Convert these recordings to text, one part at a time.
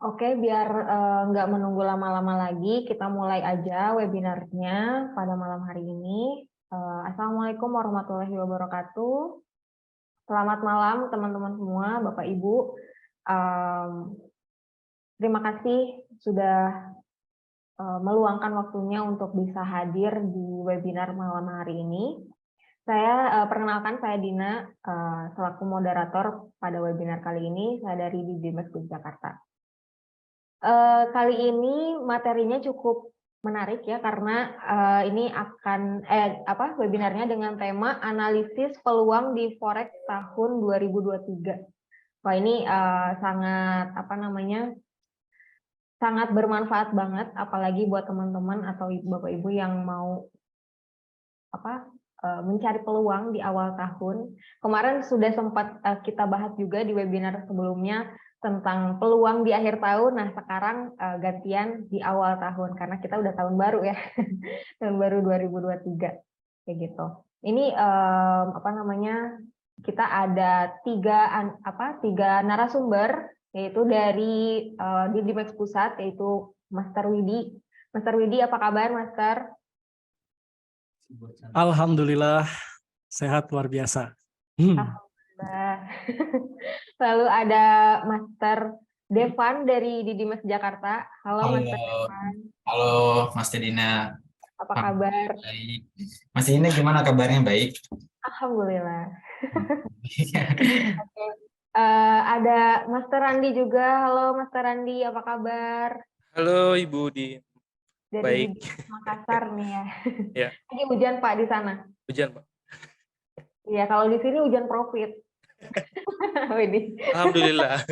Oke, biar nggak menunggu lama-lama lagi, kita mulai aja webinarnya pada malam hari ini. Assalamualaikum warahmatullahi wabarakatuh. Selamat malam teman-teman semua, Bapak Ibu. Em, Terima kasih sudah meluangkan waktunya untuk bisa hadir di webinar malam hari ini. Saya perkenalkan, saya Dina, selaku moderator pada webinar kali ini. Saya dari Didimes Jakarta. Kali ini materinya cukup menarik ya, karena ini akan webinarnya dengan tema analisis peluang di Forex tahun 2023. Wah, ini sangat bermanfaat banget, apalagi buat teman-teman atau Bapak Ibu yang mau mencari peluang di awal tahun. Kemarin sudah sempat kita bahas juga di webinar sebelumnya tentang peluang di akhir tahun. Nah, sekarang gantian di awal tahun karena kita udah tahun baru ya. Tahun baru 2023 kayak gitu. Ini kita ada tiga narasumber, yaitu dari Didimex Pusat, yaitu Master Widi. Master Widi, apa kabar, Master? Alhamdulillah sehat luar biasa. Alhamdulillah. Lalu ada Master Devan dari Didimes Jakarta. Halo, Halo, Master Devan. halo Mas Tedina. Apa kabar? Baik. Mas Tedina gimana kabarnya? Baik. Alhamdulillah. Oke. Ada Master Randi juga. Halo, Master Randi, apa kabar? Halo Ibu Di. Dari Baik. Didimes Makassar nih ya. Ya. Lagi hujan Pak di sana? Hujan, Pak. Iya, kalau di sini hujan profit. Widih. Alhamdulillah.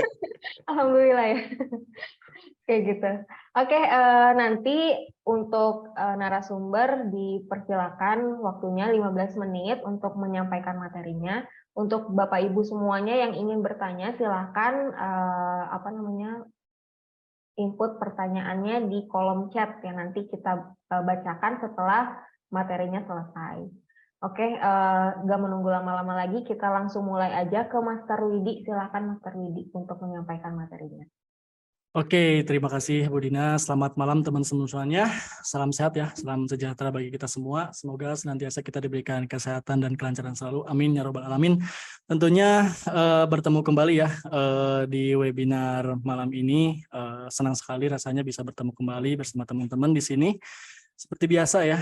Alhamdulillah ya. Kayak gitu. Oke, nanti untuk narasumber dipersilakan waktunya 15 menit untuk menyampaikan materinya. Untuk Bapak Ibu semuanya yang ingin bertanya, silakan input pertanyaannya di kolom chat yang nanti kita bacakan setelah materinya selesai. Oke, nggak menunggu lama-lama lagi, kita langsung mulai aja ke Master Widi. Silakan Master Widi untuk menyampaikan materinya. Oke, terima kasih Bu Dina. Selamat malam teman semuanya. Salam sehat ya, salam sejahtera bagi kita semua. Semoga senantiasa kita diberikan kesehatan dan kelancaran selalu. Amin ya robbal alamin. Tentunya bertemu kembali ya di webinar malam ini. Senang sekali rasanya bisa bertemu kembali bersama teman-teman di sini. Seperti biasa ya,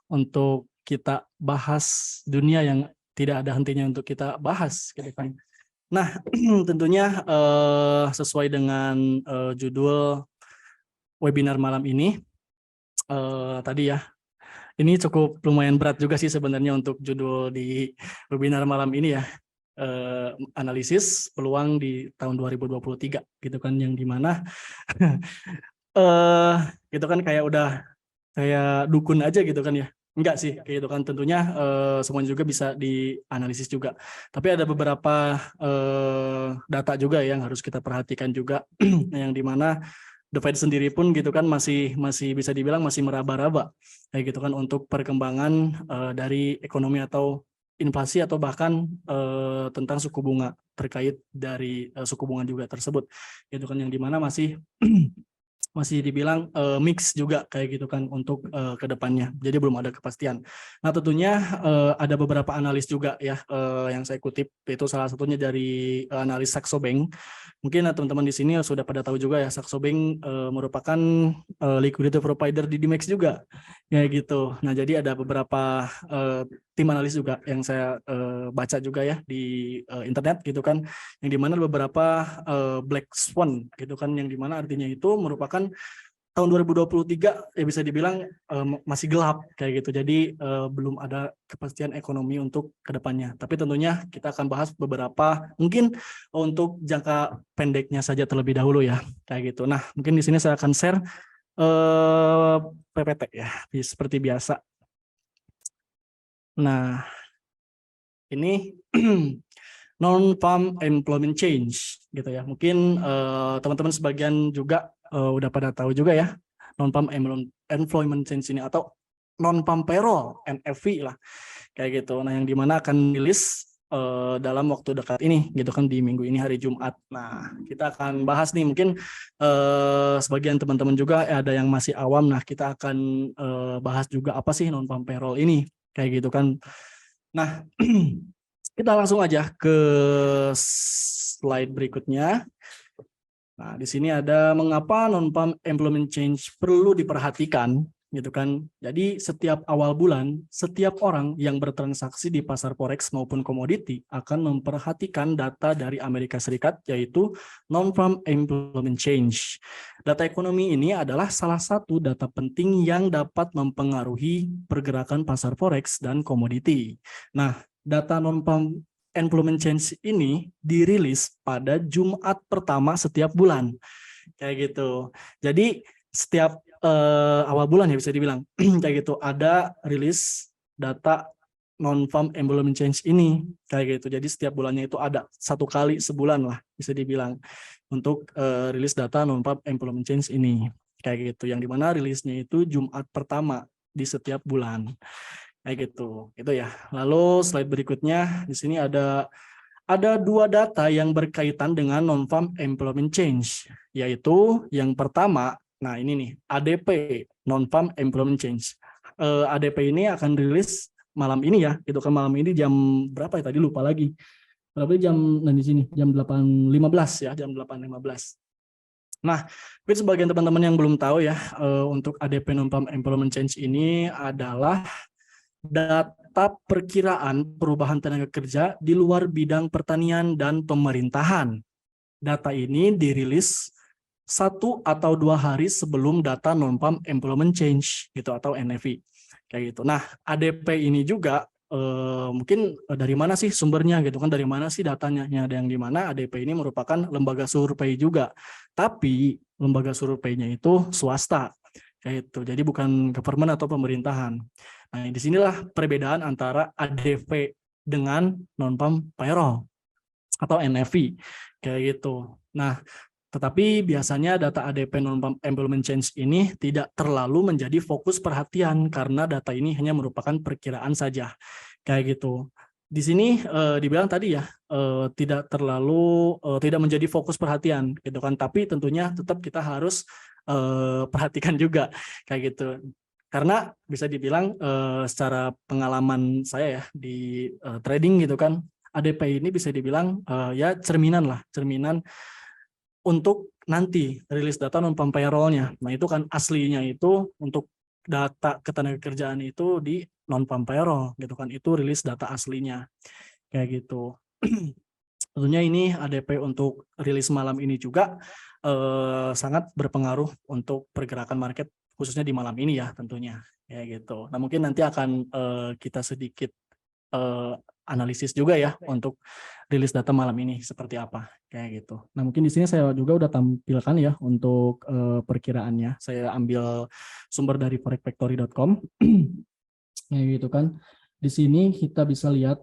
untuk kita bahas dunia yang tidak ada hentinya untuk kita bahas ke depan. Nah, tentunya sesuai dengan judul webinar malam ini, tadi ya, ini cukup lumayan berat juga sih sebenarnya untuk judul di webinar malam ini ya, analisis peluang di tahun 2023, gitu kan, yang dimana gitu kan kayak udah kayak dukun aja gitu kan ya. Enggak sih, kayak gitu kan, tentunya semuanya juga bisa dianalisis juga. Tapi ada beberapa data juga yang harus kita perhatikan juga, yang dimana The Fed sendiri pun gitu kan masih bisa dibilang masih meraba-raba, kayak gitu kan, untuk perkembangan dari ekonomi atau inflasi atau bahkan tentang suku bunga, terkait dari suku bunga juga tersebut, gitu kan, yang dimana masih masih dibilang mix juga kayak gitu kan untuk ke depannya. Jadi belum ada kepastian. Nah, tentunya ada beberapa analis juga ya yang saya kutip, itu salah satunya dari analis Saxo Bank. Mungkin teman-teman di sini sudah pada tahu juga ya, Saxo Bank merupakan liquidity provider di Dimex juga. Ya gitu. Nah, jadi ada beberapa tim analis juga yang saya baca juga ya di internet gitu kan, yang dimana beberapa black swan gitu kan, yang dimana artinya itu merupakan tahun 2023 ya bisa dibilang masih gelap kayak gitu. Jadi belum ada kepastian ekonomi untuk kedepannya. Tapi tentunya kita akan bahas beberapa mungkin untuk jangka pendeknya saja terlebih dahulu ya kayak gitu. Nah, mungkin di sini saya akan share PPT ya seperti biasa. Nah, ini non-farm employment change gitu ya. Mungkin teman-teman sebagian juga udah pada tahu juga ya, non-farm employment change ini atau non-farm payroll, NFP lah kayak gitu. Nah, yang dimana akan rilis dalam waktu dekat ini gitu kan, di minggu ini hari Jumat. Nah, kita akan bahas nih, mungkin sebagian teman-teman juga ada yang masih awam. Nah, kita akan bahas juga apa sih non-farm payroll ini kayak gitu kan. Nah, kita langsung aja ke slide berikutnya. Nah, di sini ada mengapa non-farm employment change perlu diperhatikan gitu kan. Jadi setiap awal bulan, setiap orang yang bertransaksi di pasar forex maupun komoditi akan memperhatikan data dari Amerika Serikat, yaitu non-farm employment change. Data ekonomi ini adalah salah satu data penting yang dapat mempengaruhi pergerakan pasar forex dan komoditi. Nah, data non-farm employment change ini dirilis pada Jumat pertama setiap bulan, kayak gitu. Jadi setiap awal bulan ya bisa dibilang kayak gitu ada rilis data non-farm employment change ini, kayak gitu. Jadi setiap bulannya itu ada satu kali sebulan lah bisa dibilang untuk rilis data non-farm employment change ini, kayak gitu. Yang dimana rilisnya itu Jumat pertama di setiap bulan. Kayak gitu, itu ya. Lalu slide berikutnya di sini ada dua data yang berkaitan dengan non-farm employment change, yaitu yang pertama, nah ini nih ADP non-farm employment change. ADP ini akan rilis malam ini ya, itu kan malam ini jam berapa ya tadi lupa lagi. Berapa jam? Nah di sini jam 8.15 ya, jam 8.15. Nah, mungkin sebagian teman-teman yang belum tahu ya, untuk ADP non-farm employment change ini adalah data perkiraan perubahan tenaga kerja di luar bidang pertanian dan pemerintahan. Data ini dirilis 1 atau 2 hari sebelum data non-farm employment change gitu atau NFI kayak gitu. Nah, ADP ini juga mungkin dari mana sih sumbernya gitu kan, dari mana sih datanya? Ada yang di mana ADP ini merupakan lembaga survei juga, tapi lembaga surveinya itu swasta kayak itu. Jadi bukan government atau pemerintahan. Nah, disinilah perbedaan antara ADP dengan non-farm payroll atau NFI kayak gitu. Nah, tetapi biasanya data ADP non-farm employment change ini tidak terlalu menjadi fokus perhatian karena data ini hanya merupakan perkiraan saja kayak gitu. Di sini dibilang tadi ya tidak terlalu tidak menjadi fokus perhatian gitu kan, tapi tentunya tetap kita harus perhatikan juga kayak gitu. Karena bisa dibilang secara pengalaman saya ya di trading gitu kan, ADP ini bisa dibilang ya cerminan untuk nanti rilis data non-farm payroll-nya. Nah itu kan aslinya itu untuk data ketenagakerjaan itu di non-farm payroll gitu kan, itu rilis data aslinya kayak gitu. Tentunya ini ADP untuk rilis malam ini juga sangat berpengaruh untuk pergerakan market khususnya di malam ini ya tentunya kayak gitu. Nah mungkin nanti akan kita sedikit analisis juga ya untuk rilis data malam ini seperti apa kayak gitu. Nah mungkin di sini saya juga udah tampilkan ya untuk perkiraannya. Saya ambil sumber dari forexfactory.com kayak gitu kan. Di sini kita bisa lihat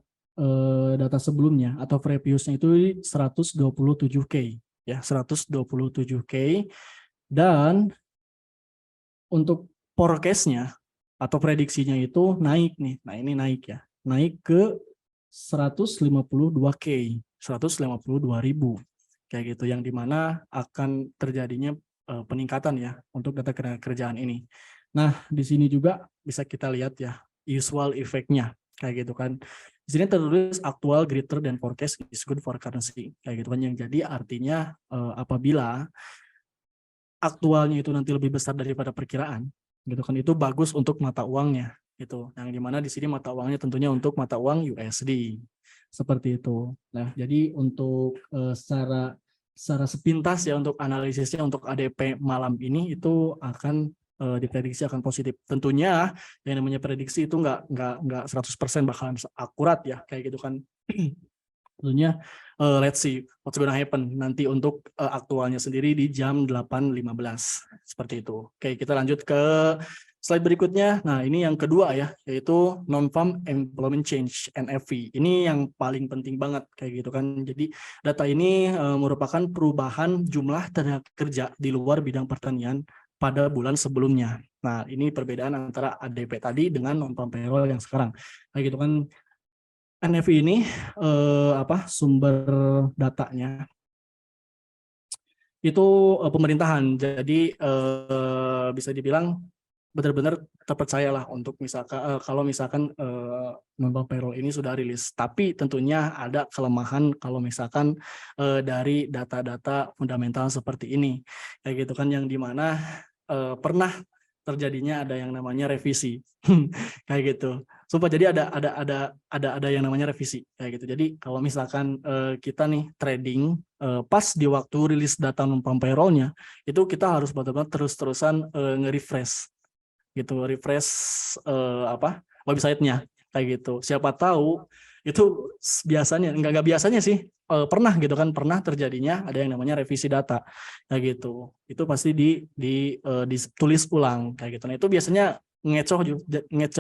data sebelumnya atau previous-nya itu 127K ya, 127K, dan untuk forecast-nya atau prediksinya itu naik nih. Nah, ini naik ya. Naik ke 152K, 152.000 kayak gitu, yang dimana akan terjadinya peningkatan ya untuk data kerjaan ini. Nah, di sini juga bisa kita lihat ya usual effect-nya kayak gitu kan. Di sini tertulis actual greater than forecast is good for currency kayak gitu kan, yang jadi artinya apabila aktualnya itu nanti lebih besar daripada perkiraan gitu kan, itu bagus untuk mata uangnya gitu. Yang dimana di sini mata uangnya tentunya untuk mata uang USD seperti itu. Nah, jadi untuk secara sepintas ya untuk analisisnya untuk ADP malam ini itu akan diprediksi akan positif. Tentunya yang namanya prediksi itu nggak 100% bakalan akurat ya kayak gitu kan. Tentunya let's see what's gonna happen nanti untuk aktualnya sendiri di jam 8.15 seperti itu. Oke, kita lanjut ke slide berikutnya. Nah, ini yang kedua ya, yaitu non-farm employment change NFV. Ini yang paling penting banget kayak gitu kan. Jadi data ini merupakan perubahan jumlah tenaga kerja di luar bidang pertanian pada bulan sebelumnya. Nah, ini perbedaan antara ADP tadi dengan non-farm payroll yang sekarang. Kayak gitu kan. NFI ini sumber datanya itu pemerintahan. Jadi bisa dibilang benar-benar terpercayalah untuk misalkan kalau misalkan non-farm payroll ini sudah rilis. Tapi tentunya ada kelemahan kalau misalkan dari data-data fundamental seperti ini, kayak gitu kan, yang dimana pernah terjadinya ada yang namanya revisi kayak gitu. Sumpah, jadi ada yang namanya revisi kayak gitu. Jadi kalau misalkan kita nih trading pas di waktu rilis data non-farm payroll-nya, itu kita harus benar-benar terus-terusan nge-refresh gitu, refresh websitenya kayak gitu. Siapa tahu itu biasanya nggak biasanya sih pernah gitu kan, pernah terjadinya ada yang namanya revisi data kayak gitu. Itu pasti ditulis ulang kayak gitu. Nah itu biasanya ngecoh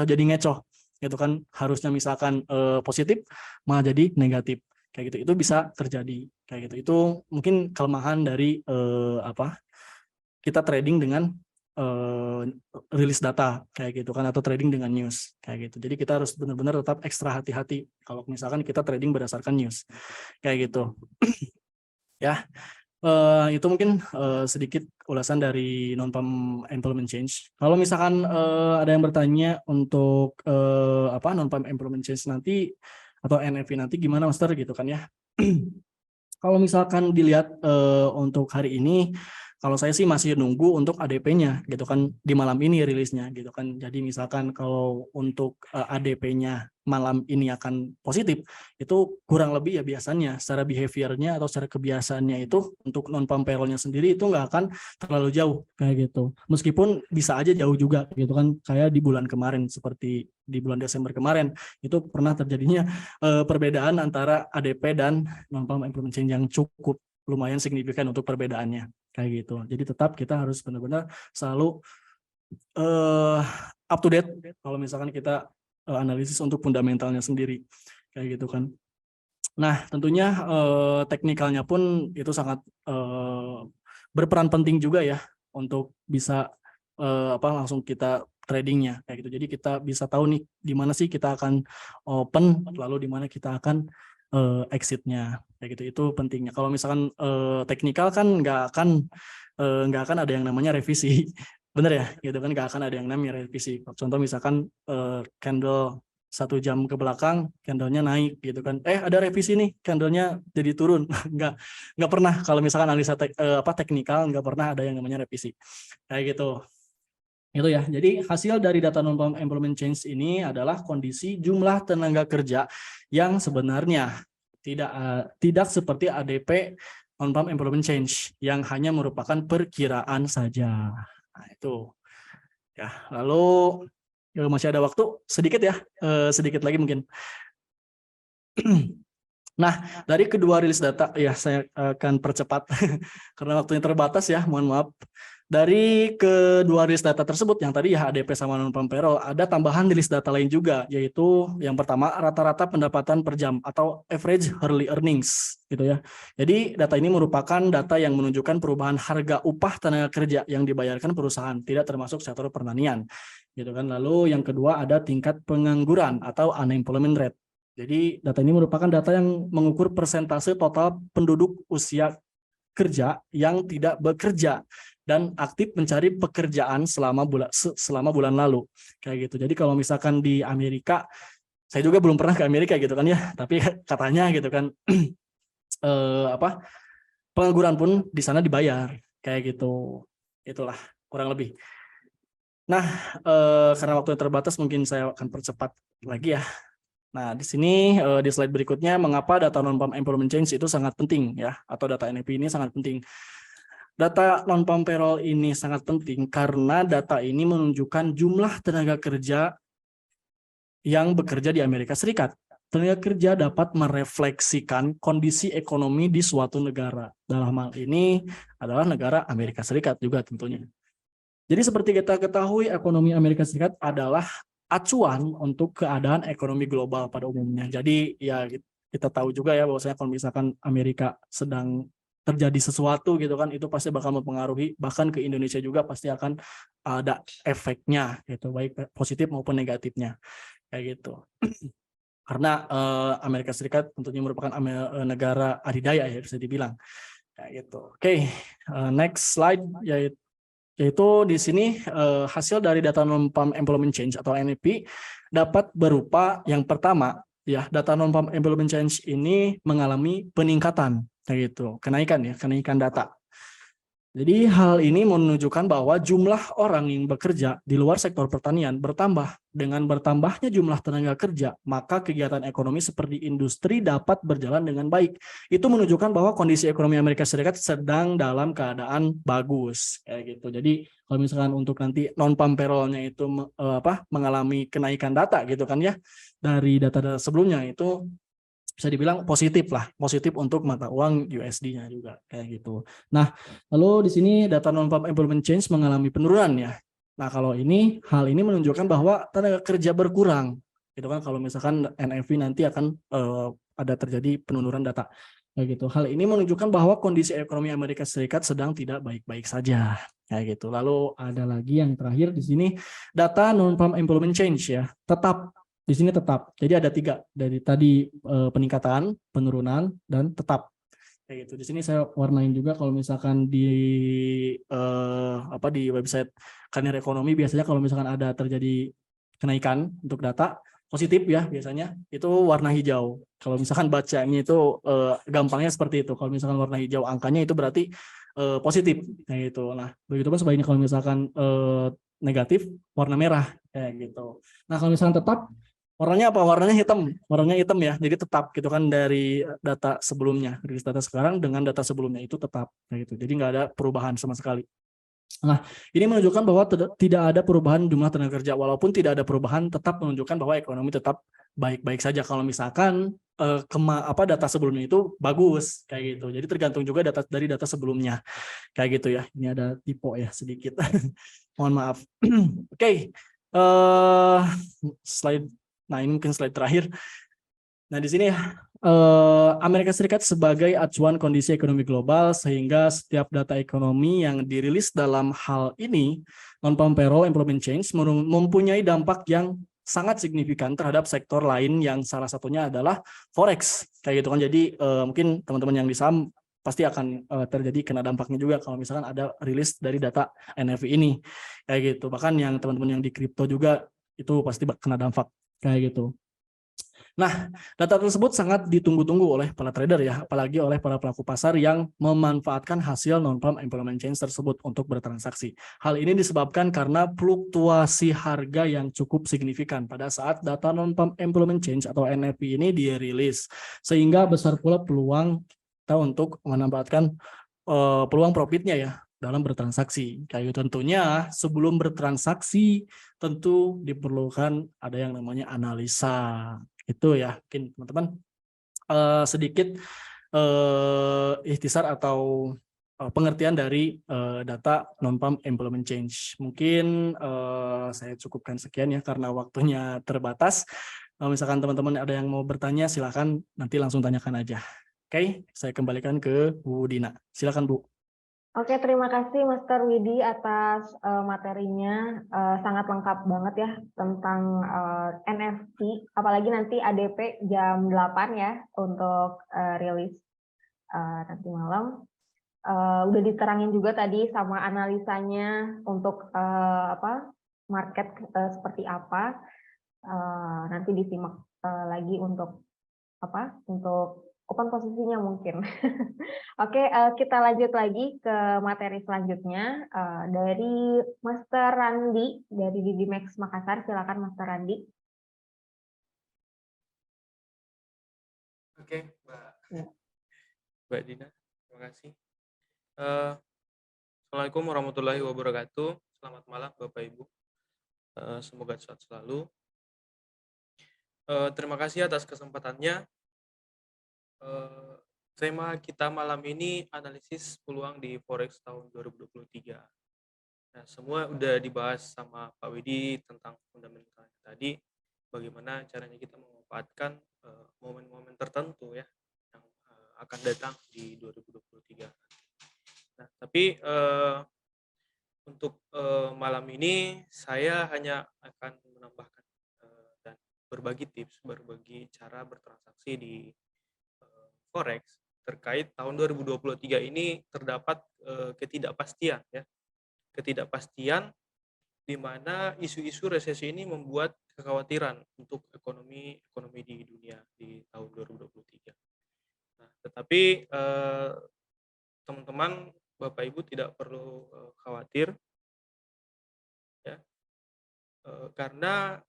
jadi ngecoh gitu kan, harusnya misalkan positif malah jadi negatif kayak gitu. Itu bisa terjadi kayak gitu. Itu mungkin kelemahan dari kita trading dengan rilis data kayak gitu kan, atau trading dengan news kayak gitu. Jadi kita harus benar-benar tetap ekstra hati-hati kalau misalkan kita trading berdasarkan news kayak gitu. Ya, itu mungkin sedikit ulasan dari non-farm employment change. Kalau misalkan ada yang bertanya untuk non-farm employment change nanti atau NFP nanti gimana Master gitu kan ya. Kalau misalkan dilihat untuk hari ini, kalau saya sih masih nunggu untuk ADP-nya gitu kan, di malam ini rilisnya gitu kan. Jadi misalkan kalau untuk ADP-nya malam ini akan positif, itu kurang lebih ya biasanya secara behavior-nya atau secara kebiasaannya itu untuk non-farm payroll-nya sendiri itu nggak akan terlalu jauh kayak gitu. Meskipun bisa aja jauh juga gitu kan, kayak di bulan kemarin, seperti di bulan Desember kemarin itu pernah terjadinya perbedaan antara ADP dan non-farm employment change yang cukup lumayan signifikan untuk perbedaannya kayak gitu. Jadi tetap kita harus benar-benar selalu up to date kalau misalkan kita analisis untuk fundamentalnya sendiri kayak gitu kan. Nah tentunya teknikalnya pun itu sangat berperan penting juga ya untuk bisa langsung kita tradingnya kayak gitu. Jadi kita bisa tahu nih di mana sih kita akan open, lalu di mana kita akan exitnya kayak gitu. Itu pentingnya. Kalau misalkan teknikal kan nggak akan ada yang namanya revisi, bener ya, gitu kan, nggak akan ada yang namanya revisi. Contoh misalkan candle 1 jam ke belakang, candlenya naik gitu kan, ada revisi nih, candlenya jadi turun. nggak pernah kalau misalkan analisa teknikal nggak pernah ada yang namanya revisi kayak gitu. Itu ya. Jadi hasil dari data non-farm employment change ini adalah kondisi jumlah tenaga kerja yang sebenarnya tidak seperti ADP non-farm employment change yang hanya merupakan perkiraan saja. Nah, itu. Ya, lalu masih ada waktu sedikit ya, sedikit lagi mungkin. Nah, dari kedua rilis data, ya saya akan percepat karena waktunya terbatas ya, mohon maaf. Dari kedua rilis data tersebut, yang tadi ya ADP sama non-farm payroll, ada tambahan rilis data lain juga, yaitu yang pertama rata-rata pendapatan per jam atau average hourly earnings gitu ya. Jadi data ini merupakan data yang menunjukkan perubahan harga upah tenaga kerja yang dibayarkan perusahaan, tidak termasuk sektor pertanian gitu kan. Lalu yang kedua ada tingkat pengangguran atau unemployment rate. Jadi data ini merupakan data yang mengukur persentase total penduduk usia kerja yang tidak bekerja dan aktif mencari pekerjaan selama bulan lalu kayak gitu. Jadi kalau misalkan di Amerika, saya juga belum pernah ke Amerika gitu kan ya, tapi katanya gitu kan pengangguran pun di sana dibayar kayak gitu. Itulah kurang lebih. Nah, karena waktu yang terbatas mungkin saya akan percepat lagi ya. Nah, di sini di slide berikutnya mengapa data non-farm employment change itu sangat penting ya, atau data NFP ini sangat penting. Data non-farm payroll ini sangat penting karena data ini menunjukkan jumlah tenaga kerja yang bekerja di Amerika Serikat. Tenaga kerja dapat merefleksikan kondisi ekonomi di suatu negara. Dalam hal ini adalah negara Amerika Serikat juga tentunya. Jadi seperti kita ketahui, ekonomi Amerika Serikat adalah acuan untuk keadaan ekonomi global pada umumnya. Jadi ya kita tahu juga ya bahwasanya kalau misalkan Amerika sedang terjadi sesuatu gitu kan, itu pasti bakal mempengaruhi, bahkan ke Indonesia juga pasti akan ada efeknya gitu, baik positif maupun negatifnya kayak gitu. karena Amerika Serikat tentunya merupakan negara adidaya ya bisa dibilang kayak gitu. Oke, next slide yaitu di sini hasil dari data non-farm employment change atau NFP dapat berupa yang pertama ya, data non-farm employment change ini mengalami peningkatan kayak gitu, kenaikan data. Jadi hal ini menunjukkan bahwa jumlah orang yang bekerja di luar sektor pertanian bertambah. Dengan bertambahnya jumlah tenaga kerja, maka kegiatan ekonomi seperti industri dapat berjalan dengan baik. Itu menunjukkan bahwa kondisi ekonomi Amerika Serikat sedang dalam keadaan bagus, kayak gitu. Jadi kalau misalkan untuk nanti non-farm payroll-nya itu mengalami kenaikan data gitu kan ya, dari data-data sebelumnya itu bisa dibilang positif untuk mata uang USD-nya juga kayak gitu. Nah, lalu di sini data non-farm employment change mengalami penurunan ya. Nah, kalau hal ini menunjukkan bahwa tenaga kerja berkurang. Gitu kan, kalau misalkan NFV nanti akan ada terjadi penurunan data. Kayak gitu. Hal ini menunjukkan bahwa kondisi ekonomi Amerika Serikat sedang tidak baik-baik saja. Kayak gitu. Lalu ada lagi yang terakhir di sini data non-farm employment change ya. Tetap di sini tetap. Jadi ada 3 dari tadi, peningkatan, penurunan, dan tetap. Kayak gitu. Di sini saya warnain juga kalau misalkan di di website Karir Ekonomi biasanya kalau misalkan ada terjadi kenaikan untuk data positif ya biasanya itu warna hijau. Kalau misalkan bacanya itu gampangnya seperti itu. Kalau misalkan warna hijau angkanya itu berarti positif kayak gitu. Nah, begitu pun sebaliknya kalau misalkan negatif warna merah kayak gitu. Nah, kalau misalkan tetap warnanya apa? Warnanya hitam ya. Jadi tetap gitu kan dari data sebelumnya, rilis data sekarang dengan data sebelumnya itu tetap kayak gitu. Jadi nggak ada perubahan sama sekali. Nah, ini menunjukkan bahwa tidak ada perubahan jumlah tenaga kerja. Walaupun tidak ada perubahan, tetap menunjukkan bahwa ekonomi tetap baik-baik saja. Kalau misalkan data sebelumnya itu bagus kayak gitu. Jadi tergantung juga dari data sebelumnya kayak gitu ya. Ini ada typo ya sedikit. Mohon maaf. Oke. Slide. Nah, ini mungkin slide terakhir. Nah, di sini Amerika Serikat sebagai acuan kondisi ekonomi global, sehingga setiap data ekonomi yang dirilis dalam hal ini, non-farm payroll employment change, mempunyai dampak yang sangat signifikan terhadap sektor lain yang salah satunya adalah forex kayak gitu kan. Jadi mungkin teman-teman yang di saham pasti akan terjadi kena dampaknya juga kalau misalkan ada rilis dari data NFP ini kayak gitu. Bahkan yang teman-teman yang di kripto juga itu pasti kena dampak kayak gitu. Nah, data tersebut sangat ditunggu-tunggu oleh para trader ya, apalagi oleh para pelaku pasar yang memanfaatkan hasil non-farm employment change tersebut untuk bertransaksi. Hal ini disebabkan karena fluktuasi harga yang cukup signifikan pada saat data non-farm employment change atau NFP ini dirilis, sehingga besar pula peluang kita untuk memanfaatkan peluang profitnya ya dalam bertransaksi. Kayak gitu. Tentunya sebelum bertransaksi tentu diperlukan ada yang namanya analisa. Itu ya, mungkin teman-teman sedikit ikhtisar atau pengertian dari data non-farm employment change. Mungkin saya cukupkan sekian ya karena waktunya terbatas. Misalkan teman-teman ada yang mau bertanya, silakan nanti langsung tanyakan aja. Oke, saya kembalikan ke Bu Dina. Silakan Bu. Oke, terima kasih Master Widi atas materinya. Sangat lengkap banget ya tentang NFT, apalagi nanti ADP jam 8 ya untuk rilis nanti malam. Udah diterangin juga tadi sama analisanya untuk market seperti apa. Nanti disimak lagi untuk open posisinya mungkin. Oke, kita lanjut lagi ke materi selanjutnya dari Master Randi dari Didimax Makassar. Silakan Master Randi. Oke, Ya. Mbak Dina, terima kasih. Assalamualaikum warahmatullahi wabarakatuh. Selamat malam Bapak Ibu. Semoga sehat selalu. Terima kasih atas kesempatannya. Tema kita malam ini analisis peluang di Forex tahun 2023. Nah, semua udah dibahas sama Pak Widi tentang fundamental tadi, bagaimana caranya kita memanfaatkan momen-momen tertentu ya yang akan datang di 2023. Nah, tapi untuk malam ini saya hanya akan menambahkan dan berbagi tips, berbagi cara bertransaksi di forex terkait tahun 2023 ini terdapat ketidakpastian ya. Ketidakpastian di mana isu-isu resesi ini membuat kekhawatiran untuk ekonomi di dunia di tahun 2023. Nah, tetapi teman-teman, Bapak Ibu tidak perlu khawatir ya, karena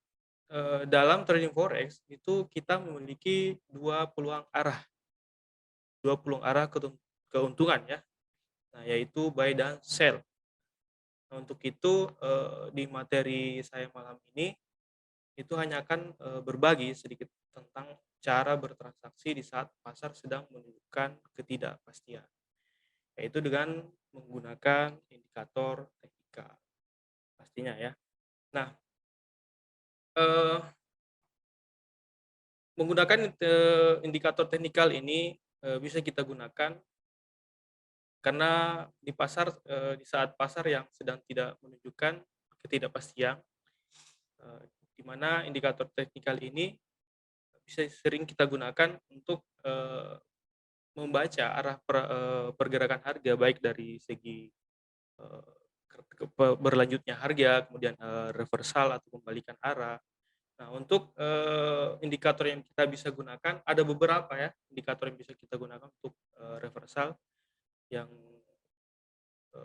dalam trading forex itu kita memiliki dua peluang arah keuntungan ya. Nah, yaitu buy dan sell. Nah, untuk itu di materi saya malam ini itu hanya akan berbagi sedikit tentang cara bertransaksi di saat pasar sedang menunjukkan ketidakpastian, yaitu dengan menggunakan indikator teknikal pastinya ya. Nah, menggunakan indikator teknikal ini bisa kita gunakan karena di pasar di saat pasar yang sedang tidak menunjukkan ketidakpastian, di mana indikator teknikal ini bisa sering kita gunakan untuk membaca arah pergerakan harga, baik dari segi berlanjutnya harga, kemudian reversal atau pembalikan arah. Nah, untuk indikator yang kita bisa gunakan ada beberapa ya, indikator yang bisa kita gunakan untuk reversal yang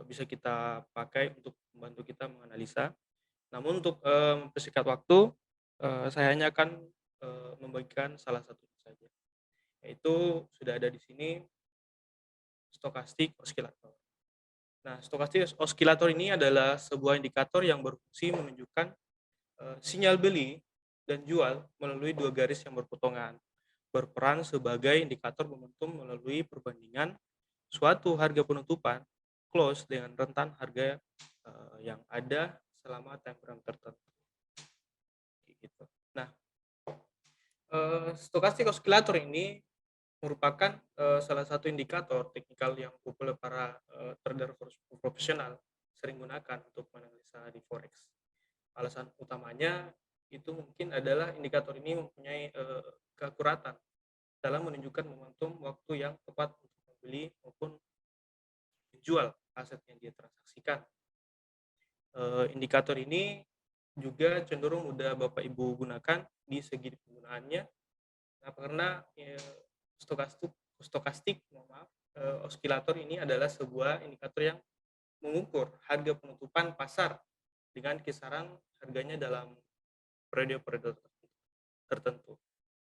bisa kita pakai untuk membantu kita menganalisa. Namun untuk mempersingkat waktu, saya hanya akan membagikan salah satunya saja, yaitu sudah ada di sini stokastik oscillator. Nah, stokastik oscillator ini adalah sebuah indikator yang berfungsi menunjukkan sinyal beli dan jual melalui dua garis yang berpotongan, berperan sebagai indikator momentum melalui perbandingan suatu harga penutupan close dengan rentan harga yang ada selama time frame tertentu. Gitu. Nah, stokastik oscillator ini merupakan salah satu indikator teknikal yang populer para trader profesional sering gunakan untuk menganalisa di forex. Alasan utamanya itu mungkin adalah indikator ini mempunyai keakuratan dalam menunjukkan momentum waktu yang tepat untuk membeli maupun menjual aset yang dia transaksikan. Indikator ini juga cenderung mudah Bapak Ibu gunakan di segi penggunaannya, karena stokastik oscillator ini adalah sebuah indikator yang mengukur harga penutupan pasar dengan kisaran harganya dalam periode-periode tertentu.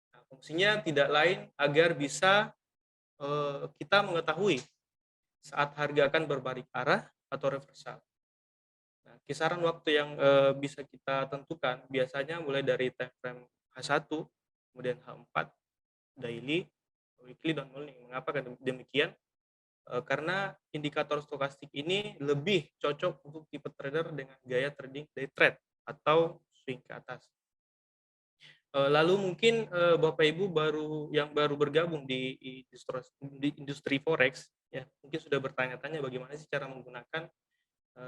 Nah, fungsinya tidak lain agar bisa kita mengetahui saat harga akan berbalik arah atau reversal. Nah, kisaran waktu yang bisa kita tentukan biasanya mulai dari time frame H1, kemudian H4, daily, weekly, dan monthly. Mengapa demikian? Karena indikator stokastik ini lebih cocok untuk tipe trader dengan gaya trading day trade atau swing ke atas. Lalu mungkin Bapak Ibu yang baru bergabung di industri forex ya, mungkin sudah bertanya-tanya bagaimana sih cara menggunakan,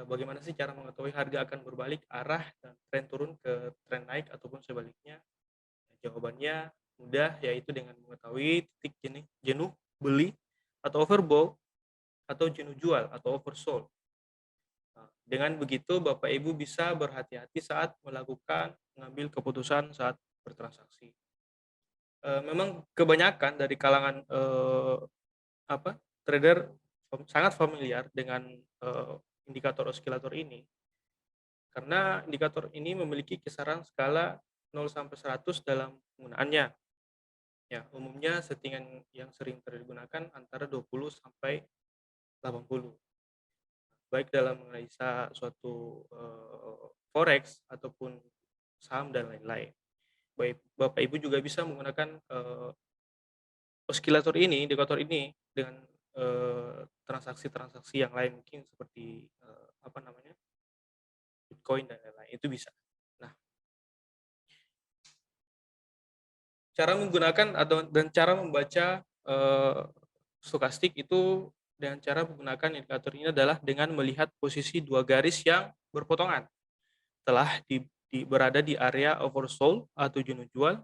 bagaimana sih cara mengetahui harga akan berbalik arah dan tren turun ke tren naik ataupun sebaliknya. Jawabannya mudah, yaitu dengan mengetahui titik jenuh beli atau overbought atau jenuh jual atau oversold. Nah, dengan begitu Bapak Ibu bisa berhati-hati saat mengambil keputusan saat bertransaksi. Memang kebanyakan dari kalangan trader sangat familiar dengan indikator oscillator ini, karena indikator ini memiliki kisaran skala 0 sampai 100 dalam penggunaannya. Ya, umumnya settingan yang sering digunakan antara 20 sampai 80. Baik dalam menganalisa suatu forex ataupun saham dan lain-lain. Baik, Bapak Ibu juga bisa menggunakan oscillator ini, indikator ini dengan transaksi-transaksi yang lain, mungkin seperti Bitcoin dan lain-lain, itu bisa. Nah, cara menggunakan dan cara membaca stokastik itu dengan cara menggunakan indikator ini adalah dengan melihat posisi dua garis yang berpotongan. Setelah berada di area oversold atau jenuh jual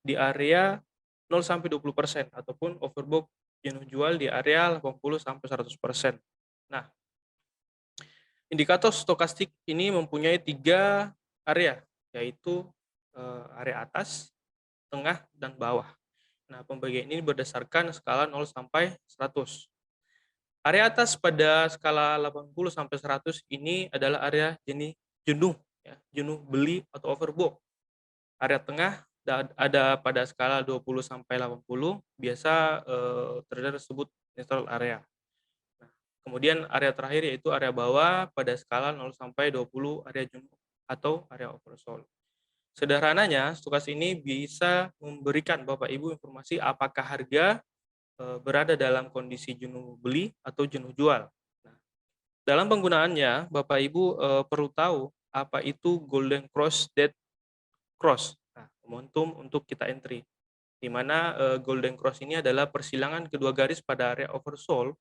di area 0 sampai 20% ataupun overbought jenuh jual di area 80 sampai 100%. Nah, indikator stokastik ini mempunyai 3 area, yaitu area atas, tengah, dan bawah. Nah, pembagian ini berdasarkan skala 0 sampai 100. Area atas pada skala 80 sampai 100 ini adalah area jenuh, ya, jenuh beli atau overbought. Area tengah ada pada skala 20 sampai 80, biasa trader sebut neutral area. Nah, kemudian area terakhir yaitu area bawah pada skala 0 sampai 20, area jenuh atau area oversold. Sederhananya, stokastik ini bisa memberikan Bapak Ibu informasi apakah harga berada dalam kondisi jenuh beli atau jenuh jual. Nah, dalam penggunaannya, Bapak Ibu perlu tahu apa itu golden cross, dead cross. Nah, momentum untuk kita entry, di mana golden cross ini adalah persilangan kedua garis pada area oversold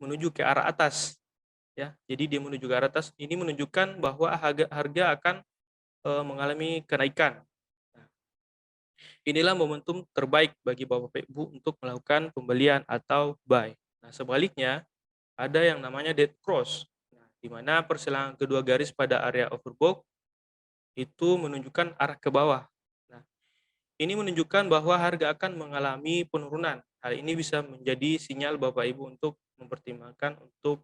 menuju ke arah atas. Ya, jadi dia menuju ke arah atas. Ini menunjukkan bahwa harga akan mengalami kenaikan. Nah, inilah momentum terbaik bagi Bapak Ibu untuk melakukan pembelian atau buy. Nah, sebaliknya ada yang namanya dead cross. Nah, di mana persilangan kedua garis pada area overbought itu menunjukkan arah ke bawah. Nah, ini menunjukkan bahwa harga akan mengalami penurunan. Hal ini bisa menjadi sinyal Bapak Ibu untuk mempertimbangkan untuk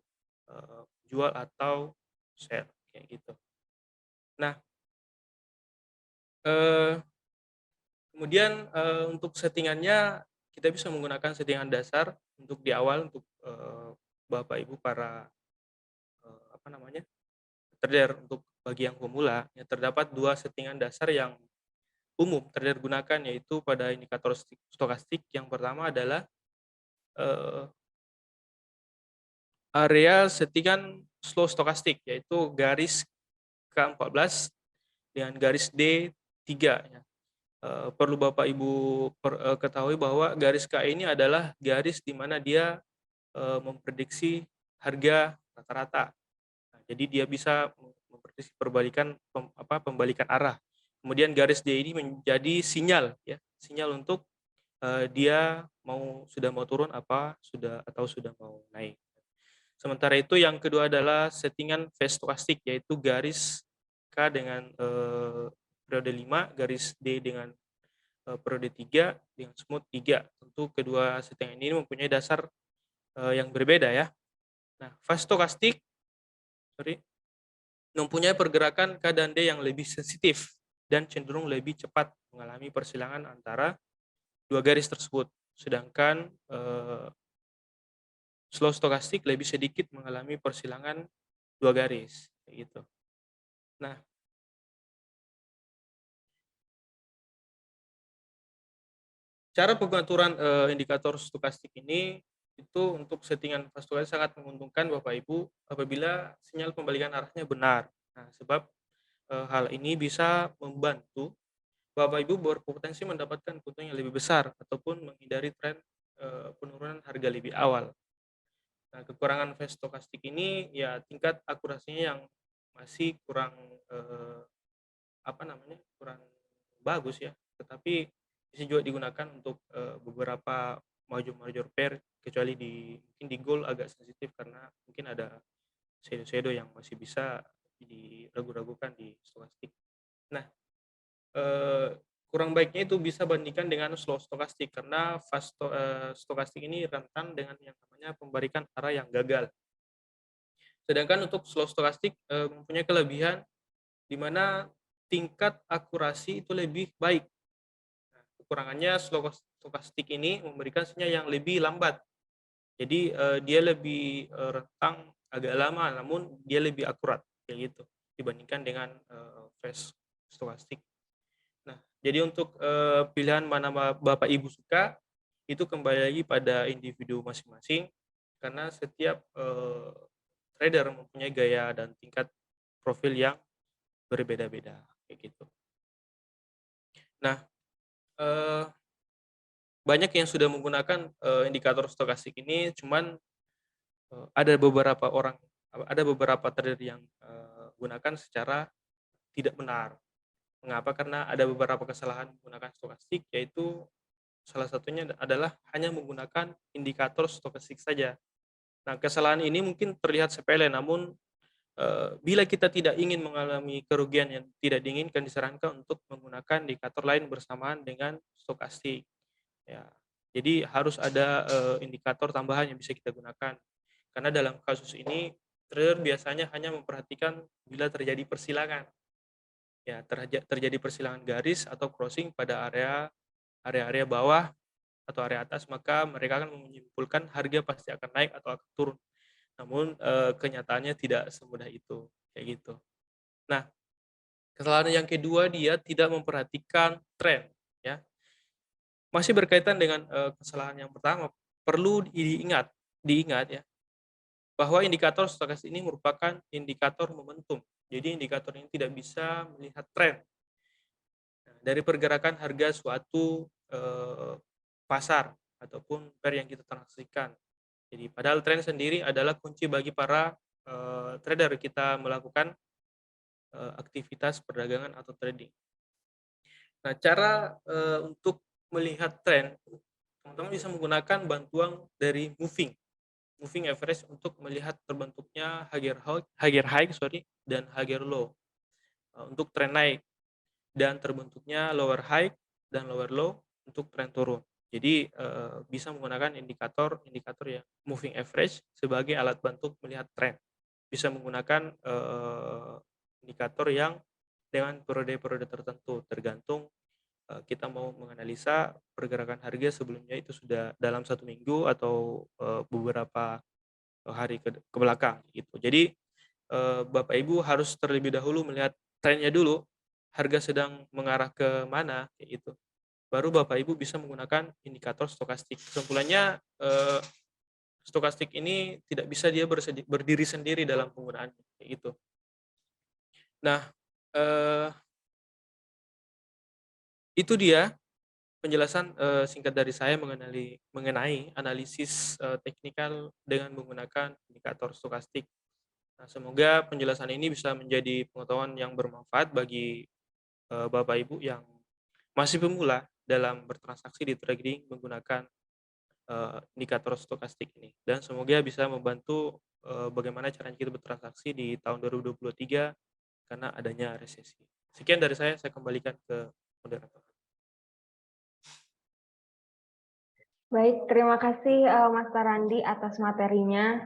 jual atau sell kayak gitu. Nah, kemudian untuk settingannya kita bisa menggunakan settingan dasar untuk di awal untuk Bapak Ibu para trader untuk bagi yang pemula. Ya, terdapat 2 settingan dasar yang umum trader gunakan, yaitu pada indikator stokastik. Yang pertama adalah area settingan slow stokastik, yaitu garis K14 dengan garis D3. Ya. Perlu Bapak Ibu ketahui bahwa garis K ini adalah garis di mana dia memprediksi harga rata-rata. Nah, jadi dia bisa memprediksi pembalikan arah. Kemudian garis D ini menjadi sinyal, ya, sinyal untuk dia sudah mau turun atau sudah mau naik. Sementara itu yang kedua adalah settingan phase stokastik, yaitu garis K dengan periode 5, garis D dengan periode 3, dengan smooth 3. Tentu kedua settingan ini mempunyai dasar yang berbeda, ya. Nah, phase stokastik mempunyai pergerakan K dan D yang lebih sensitif dan cenderung lebih cepat mengalami persilangan antara dua garis tersebut. Sedangkan slow stokastik lebih sedikit mengalami persilangan dua garis, gitu. Nah, cara pengaturan indikator stokastik ini itu untuk settingan fast stokastik sangat menguntungkan Bapak Ibu apabila sinyal pembalikan arahnya benar. Nah, sebab hal ini bisa membantu Bapak Ibu berpotensi mendapatkan keuntungan yang lebih besar ataupun menghindari tren penurunan harga lebih awal. Nah, kekurangan phase stokastik ini ya tingkat akurasinya yang masih kurang kurang bagus, ya. Tetapi bisa juga digunakan untuk beberapa major pair, kecuali mungkin di gold agak sensitif karena mungkin ada shadow yang masih bisa diragu-ragukan di stokastik. Nah, kurang baiknya itu bisa bandingkan dengan slow stokastik karena fast stokastik ini rentan dengan yang namanya pembalikan arah yang gagal. Sedangkan untuk slow stokastik mempunyai kelebihan di mana tingkat akurasi itu lebih baik. Nah, kekurangannya slow stokastik ini memberikan sinyal yang lebih lambat. Jadi dia lebih rentang agak lama, namun dia lebih akurat kayak gitu dibandingkan dengan fast stokastik. Nah, jadi untuk pilihan mana Bapak Ibu suka itu kembali lagi pada individu masing-masing karena setiap trader mempunyai gaya dan tingkat profil yang berbeda-beda kayak gitu. Nah, banyak yang sudah menggunakan indikator stokastik ini, cuman ada beberapa trader yang gunakan secara tidak benar. Mengapa? Karena ada beberapa kesalahan menggunakan stokastik, yaitu salah satunya adalah hanya menggunakan indikator stokastik saja. Nah, kesalahan ini mungkin terlihat sepele, namun bila kita tidak ingin mengalami kerugian yang tidak diinginkan, disarankan untuk menggunakan indikator lain bersamaan dengan stokastik. Ya, jadi harus ada indikator tambahan yang bisa kita gunakan. Karena dalam kasus ini, trader biasanya hanya memperhatikan bila terjadi persilangan. Ya, terjadi persilangan garis atau crossing pada area bawah atau area atas, maka mereka akan menyimpulkan harga pasti akan naik atau akan turun. Namun kenyataannya tidak semudah itu, kayak gitu. Nah, kesalahan yang kedua, dia tidak memperhatikan tren, ya. Masih berkaitan dengan kesalahan yang pertama, perlu diingat ya, bahwa indikator stokastik ini merupakan indikator momentum. Jadi indikator ini tidak bisa melihat tren. Nah, dari pergerakan harga suatu pasar ataupun pair yang kita transaksikan. Jadi padahal tren sendiri adalah kunci bagi para trader kita melakukan aktivitas perdagangan atau trading. Nah, cara untuk melihat tren, teman-teman bisa menggunakan bantuan dari moving average untuk melihat terbentuknya higher high dan higher low untuk tren naik, dan terbentuknya lower high dan lower low untuk tren turun. Jadi bisa menggunakan indikator ya moving average sebagai alat bantu melihat tren. Bisa menggunakan indikator yang dengan periode-periode tertentu, tergantung kita mau menganalisa pergerakan harga sebelumnya itu sudah dalam 1 minggu atau beberapa hari ke belakang gitu. Jadi Bapak Ibu harus terlebih dahulu melihat trennya dulu, harga sedang mengarah ke mana kayak gitu. Baru Bapak Ibu bisa menggunakan indikator stokastik. Kesimpulannya stokastik ini tidak bisa dia berdiri sendiri dalam penggunaannya kayak gitu. Nah, itu dia penjelasan singkat dari saya mengenai analisis teknikal dengan menggunakan indikator stokastik. Nah, semoga penjelasan ini bisa menjadi pengetahuan yang bermanfaat bagi Bapak Ibu yang masih pemula dalam bertransaksi di trading menggunakan indikator stokastik ini, dan semoga bisa membantu bagaimana caranya kita bertransaksi di tahun 2023 karena adanya resesi. Sekian dari saya kembalikan ke moderator. Baik, terima kasih Master Randi atas materinya.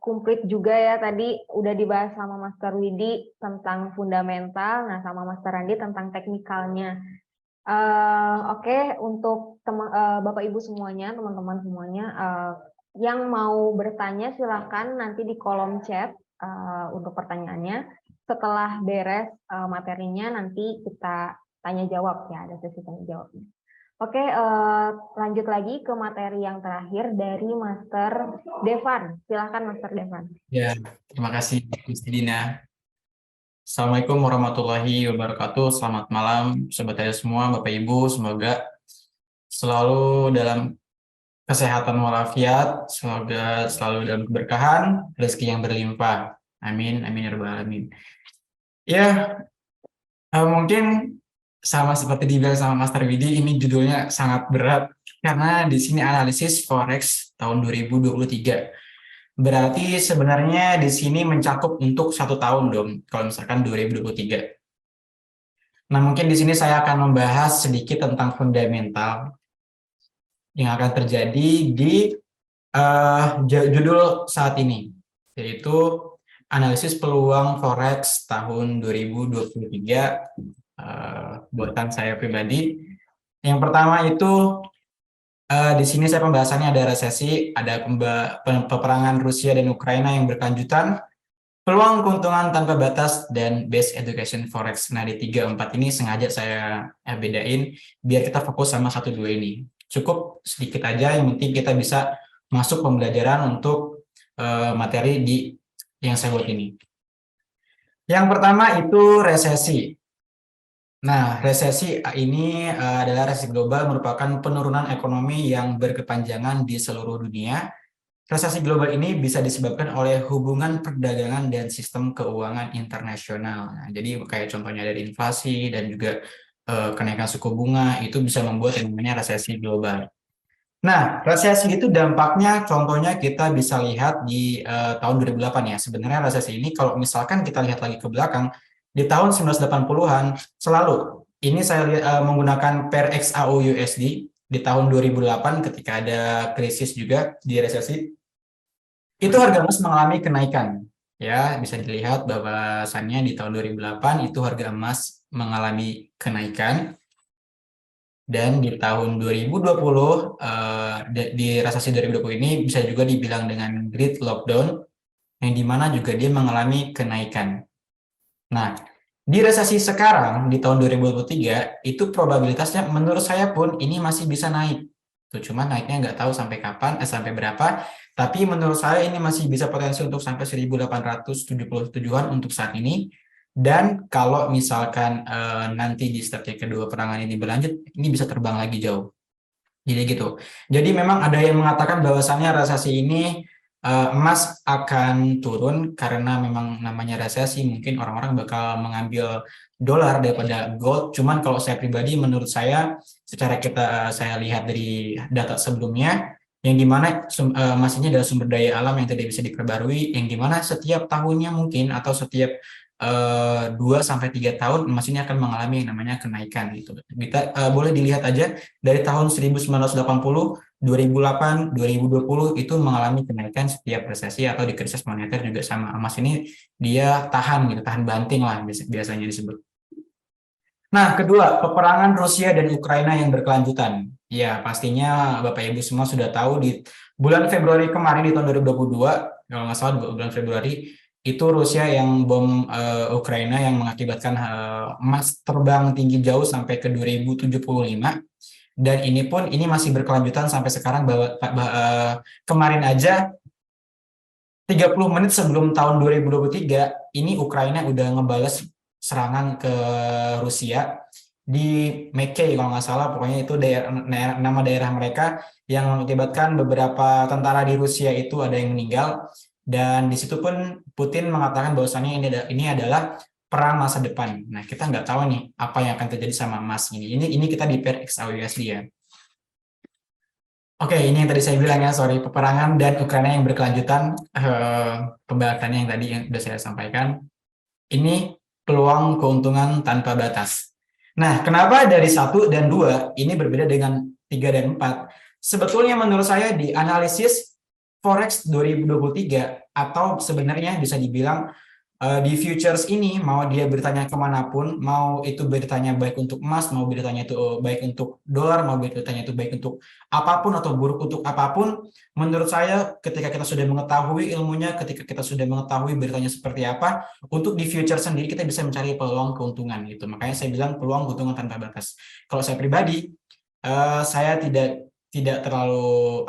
Komplit juga ya, tadi udah dibahas sama Master Widi tentang fundamental, nah sama Master Randi tentang teknikalnya. Oke, untuk Bapak Ibu semuanya, teman-teman semuanya, yang mau bertanya silakan nanti di kolom chat untuk pertanyaannya. Setelah beres materinya nanti kita tanya jawab ya, ada sesi tanya jawabnya. Oke, lanjut lagi ke materi yang terakhir dari Master Devan. Silakan Master Devan. Ya, terima kasih Mas Dina. Assalamualaikum warahmatullahi wabarakatuh. Selamat malam sobat saya semua, Bapak Ibu. Semoga selalu dalam kesehatan walafiat, semoga selalu dalam keberkahan, rezeki yang berlimpah. Amin, amin ya rabbal alamin. Ya, mungkin sama seperti dibilang sama Master Widi, ini judulnya sangat berat karena di sini analisis forex tahun 2023. Berarti sebenarnya di sini mencakup untuk 1 tahun dong, kalau misalkan 2023. Nah, mungkin di sini saya akan membahas sedikit tentang fundamental yang akan terjadi di judul saat ini, yaitu analisis peluang forex tahun 2023 buatan saya pribadi. Yang pertama itu di sini saya pembahasannya ada resesi, ada peperangan Rusia dan Ukraina yang berkelanjutan, peluang keuntungan tanpa batas, dan base education forex. Nah, di 3-4 ini sengaja saya bedain biar kita fokus sama 1-2 ini. Cukup sedikit aja, yang penting kita bisa masuk pembelajaran untuk materi yang saya buat ini. Yang pertama itu resesi. Nah, resesi ini adalah resesi global, merupakan penurunan ekonomi yang berkepanjangan di seluruh dunia. Resesi global ini bisa disebabkan oleh hubungan perdagangan dan sistem keuangan internasional. Nah, jadi kayak contohnya dari inflasi dan juga kenaikan suku bunga itu bisa membuat yang namanya resesi global. Nah, resesi itu dampaknya contohnya kita bisa lihat di tahun 2008 ya. Sebenarnya resesi ini kalau misalkan kita lihat lagi ke belakang, di tahun 1980-an selalu, ini saya menggunakan per XAU USD, di tahun 2008 ketika ada krisis juga di resesi, itu harga emas mengalami kenaikan. Ya, bisa dilihat bahwasannya di tahun 2008 itu harga emas mengalami kenaikan. Dan di tahun 2020, di resesi 2020 ini bisa juga dibilang dengan Great Lockdown, yang dimana juga dia mengalami kenaikan. Nah, di resesi sekarang, di tahun 2023, itu probabilitasnya menurut saya pun ini masih bisa naik. Tuh, cuma naiknya nggak tahu sampai kapan, sampai berapa, tapi menurut saya ini masih bisa potensi untuk sampai 1877-an untuk saat ini. Dan kalau misalkan nanti di step kedua perangan ini berlanjut, ini bisa terbang lagi jauh. Jadi gitu. Jadi memang ada yang mengatakan bahwasannya resesi ini emas akan turun karena memang namanya resesi, mungkin orang-orang bakal mengambil dolar daripada gold. Cuman kalau saya pribadi, menurut saya, secara saya lihat dari data sebelumnya, yang dimana emas ini adalah sumber daya alam yang tidak bisa diperbarui, yang dimana setiap tahunnya mungkin atau setiap 2-3 tahun emas ini akan mengalami yang namanya kenaikan gitu. Kita boleh dilihat aja dari tahun 1980, 2008, 2020 itu mengalami kenaikan setiap resesi atau di krisis moneter juga sama. Emas ini dia tahan gitu, tahan banting lah biasanya disebut. Nah, kedua, peperangan Rusia dan Ukraina yang berkelanjutan. Ya, pastinya Bapak Ibu semua sudah tahu di bulan Februari kemarin di tahun 2022, kalau nggak salah bulan Februari, itu Rusia yang bom Ukraina yang mengakibatkan emas terbang tinggi jauh sampai ke 2075. Dan ini masih berkelanjutan sampai sekarang, bahwa kemarin aja 30 menit sebelum tahun 2023, ini Ukraina udah ngebales serangan ke Rusia di Mekki kalau nggak salah, pokoknya itu nama daerah mereka, yang mengakibatkan beberapa tentara di Rusia itu ada yang meninggal. Dan di situ pun Putin mengatakan bahwasannya ini adalah perang masa depan. Nah, kita nggak tahu nih apa yang akan terjadi sama emas ini. Ini kita di per XAUUSD ya. Oke, ini yang tadi saya bilang ya, sorry, peperangan dan Ukraina yang berkelanjutan, pembahasannya yang tadi yang sudah saya sampaikan. Ini peluang keuntungan tanpa batas. Nah, kenapa dari 1 dan 2 ini berbeda dengan 3 dan 4? Sebetulnya menurut saya di analisis Forex 2023, atau sebenarnya bisa dibilang di futures ini, mau dia bertanya kemanapun, mau itu bertanya baik untuk emas, mau bertanya itu baik untuk dolar, mau bertanya itu baik untuk apapun atau buruk untuk apapun, menurut saya ketika kita sudah mengetahui ilmunya, ketika kita sudah mengetahui bertanya seperti apa, untuk di future sendiri kita bisa mencari peluang keuntungan gitu. Makanya saya bilang peluang keuntungan tanpa batas. Kalau saya pribadi, saya tidak terlalu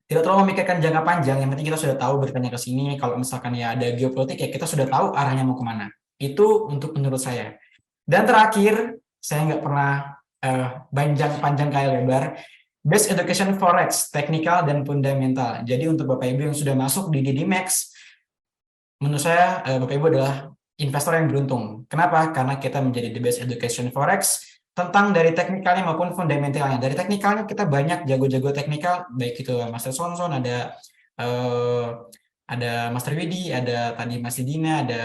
tidak terlalu memikirkan jangka panjang. Yang penting kita sudah tahu bertanya ke sini, kalau misalkan ya ada geopolitik ya kita sudah tahu arahnya mau kemana. Itu untuk menurut saya. Dan terakhir, saya nggak pernah panjang kali lebar, Best Education Forex, teknikal dan fundamental. Jadi untuk Bapak Ibu yang sudah masuk di DDMax, menurut saya Bapak Ibu adalah investor yang beruntung. Kenapa? Karena kita menjadi the Best Education Forex, tentang dari teknikalnya maupun fundamentalnya. Dari teknikalnya kita banyak jago-jago teknikal, baik itu Master Sonson, ada Master Widi, ada tadi Mas Dina, ada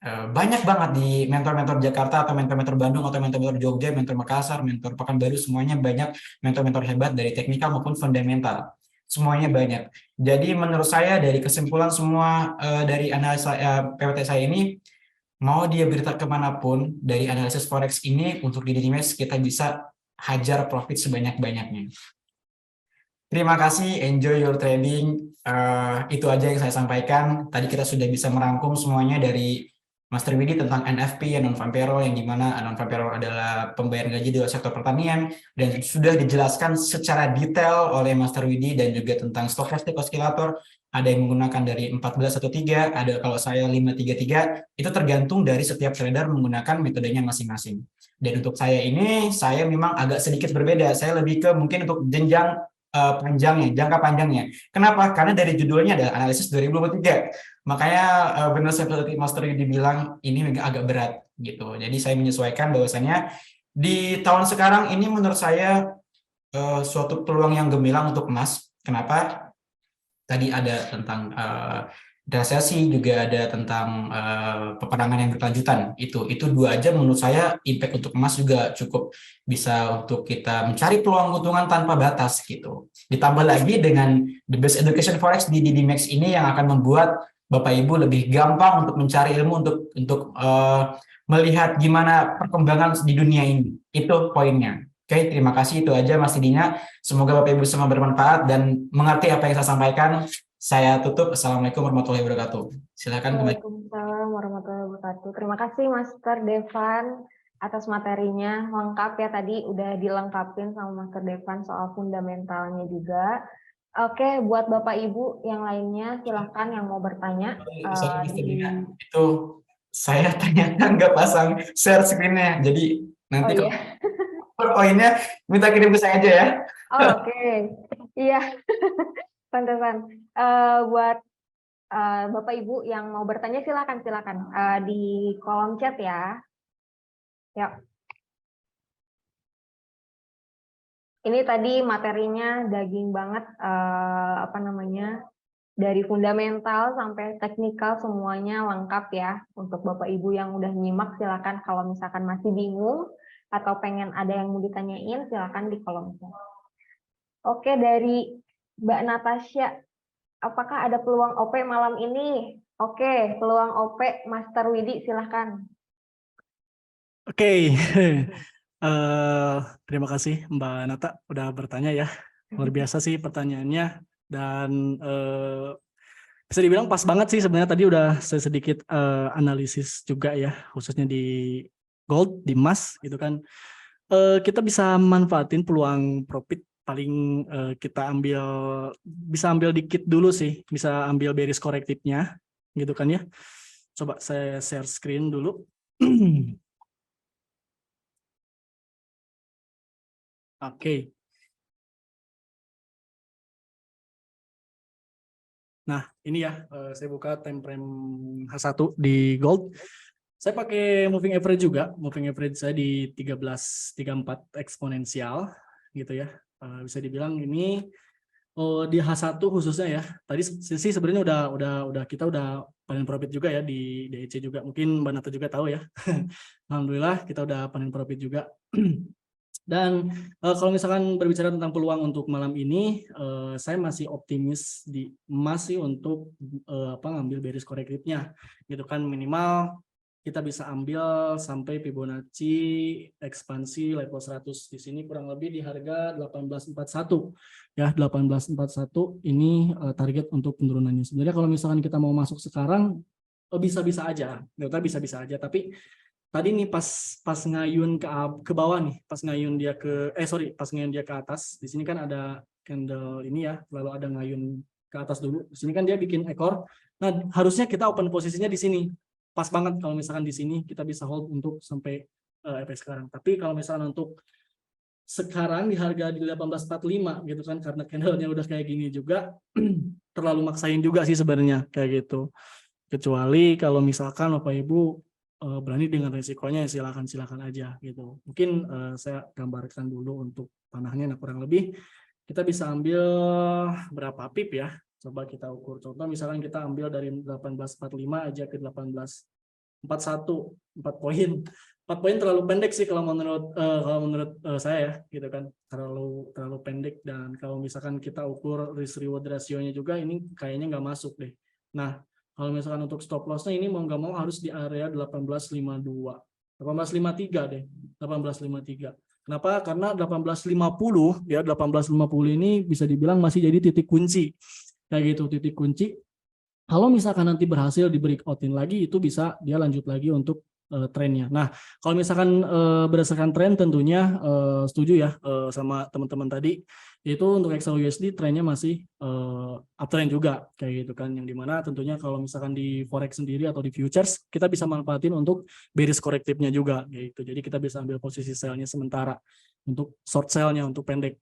banyak banget di mentor-mentor Jakarta atau mentor-mentor Bandung atau mentor-mentor Jogja, mentor Makassar, mentor Pekanbaru, semuanya banyak mentor-mentor hebat dari teknikal maupun fundamental. Semuanya banyak. Jadi menurut saya dari kesimpulan semua dari analisa PPT saya ini, mau dia berita kemanapun, dari analisis forex ini untuk di DDMax kita bisa hajar profit sebanyak-banyaknya. Terima kasih, enjoy your trading. Itu aja yang saya sampaikan. Tadi kita sudah bisa merangkum semuanya dari Master Widi tentang NFP, non-farm payroll, yang dimana non-farm payroll adalah pembayaran gaji di sektor pertanian, dan sudah dijelaskan secara detail oleh Master Widi, dan juga tentang stochastic oscillator. Ada yang menggunakan dari 1413, ada kalau saya 533, itu tergantung dari setiap trader menggunakan metodenya masing-masing. Dan untuk saya ini, saya memang agak sedikit berbeda. Saya lebih ke mungkin untuk jenjang panjangnya, jangka panjangnya. Kenapa? Karena dari judulnya adalah analisis 2023. Makanya benar seperti Mas Tri dibilang ini agak berat gitu. Jadi saya menyesuaikan bahwasannya di tahun sekarang ini menurut saya suatu peluang yang gemilang untuk emas. Kenapa? Tadi ada tentang resesi, juga ada tentang peperangan yang berkelanjutan. Itu dua aja menurut saya impact untuk emas juga cukup bisa untuk kita mencari peluang keuntungan tanpa batas gitu. Ditambah lagi dengan The Best Education Forex di DDMax ini yang akan membuat Bapak Ibu lebih gampang untuk mencari ilmu untuk melihat gimana perkembangan di dunia ini. Itu poinnya. Oke, terima kasih. Itu aja Mas Dina. Semoga Bapak Ibu semua bermanfaat dan mengerti apa yang saya sampaikan. Saya tutup. Assalamualaikum warahmatullahi wabarakatuh. Silakan kembali. Waalaikumsalam warahmatullahi wabarakatuh. Terima kasih Master Devan atas materinya, lengkap ya, tadi udah dilengkapin sama Master Devan soal fundamentalnya juga. Oke, buat Bapak Ibu yang lainnya silahkan yang mau bertanya. Sorry, Mas Dina. Itu saya ternyata nggak pasang share screen-nya. Jadi nanti Oh kalau iya. poinnya minta kirim ke saya aja ya. Oke. Iya. Pantesan. Buat Bapak Ibu yang mau bertanya silakan di kolom chat ya. Yuk. Ini tadi materinya daging banget, dari fundamental sampai teknikal semuanya lengkap ya. Untuk Bapak Ibu yang udah nyimak silakan, kalau misalkan masih bingung atau pengen ada yang mau ditanyain silakan di kolom chat. Oke, dari Mbak Natasha, apakah ada peluang OP malam ini? Oke, peluang OP Master Widi silahkan. Oke. Terima kasih Mbak Nata udah bertanya ya. Luar biasa sih pertanyaannya, dan bisa dibilang pas banget sih sebenarnya. Tadi udah saya sedikit analisis juga ya, khususnya di gold, di emas gitu kan. Kita bisa manfaatin peluang profit paling kita bisa ambil dikit dulu sih, bisa ambil bearish korektifnya gitu kan ya. Coba saya share screen dulu. Oke. Nah, ini ya, saya buka time frame H1 di gold. Saya pakai moving average juga. Moving average saya di 1334 eksponensial gitu ya. Bisa dibilang ini di H1 khususnya ya. Tadi sih sebenarnya kita udah panen profit juga ya di DEC juga. Mungkin Mbak Nata juga tahu ya. Alhamdulillah kita udah panen profit juga. Dan kalau misalkan berbicara tentang peluang untuk malam ini, saya masih optimis untuk ngambil bearish korektifnya gitu kan. Minimal kita bisa ambil sampai Fibonacci ekspansi level 100 di sini, kurang lebih di harga 1841 ya. 1841 ini target untuk penurunannya. Sebenarnya kalau misalkan kita mau masuk sekarang bisa-bisa aja, bisa-bisa aja, tapi tadi nih pas ngayun ke bawah nih, pas ngayun dia ke atas, di sini kan ada candle ini ya, lalu ada ngayun ke atas dulu. Di sini kan dia bikin ekor. Nah, harusnya kita open posisinya di sini. Pas banget kalau misalkan di sini kita bisa hold untuk sampai efek sekarang. Tapi kalau misalkan untuk sekarang di harga di 1845 gitu kan, karena candlenya udah kayak gini juga terlalu maksain juga sih sebenarnya kayak gitu. Kecuali kalau misalkan Bapak Ibu berani dengan resikonya, silakan aja gitu. Mungkin saya gambarkan dulu untuk panahnya. Nah, kurang lebih kita bisa ambil berapa pip ya, coba kita ukur. Contoh misalkan kita ambil dari 1845 aja ke 1841, 4 poin. 4 poin terlalu pendek sih kalau menurut saya ya gitu kan, terlalu pendek. Dan kalau misalkan kita ukur risk reward rasionya juga, ini kayaknya nggak masuk deh. Nah, kalau misalkan untuk stop loss-nya ini mau nggak mau harus di area 1852, 1853 deh, 1853. Kenapa? Karena 1850 ya, 1850 ini bisa dibilang masih jadi titik kunci. Kayak gitu, titik kunci. Kalau misalkan nanti berhasil di breakout-in lagi, itu bisa dia lanjut lagi untuk trennya. Nah, kalau misalkan berdasarkan tren, tentunya setuju ya sama teman-teman tadi, itu untuk XAUUSD trennya masih uptrend juga kayak gitu kan, yang dimana tentunya kalau misalkan di forex sendiri atau di futures kita bisa manfaatin untuk bearish korektifnya juga kayak gitu. Jadi kita bisa ambil posisi sell-nya sementara untuk short sell-nya untuk pendek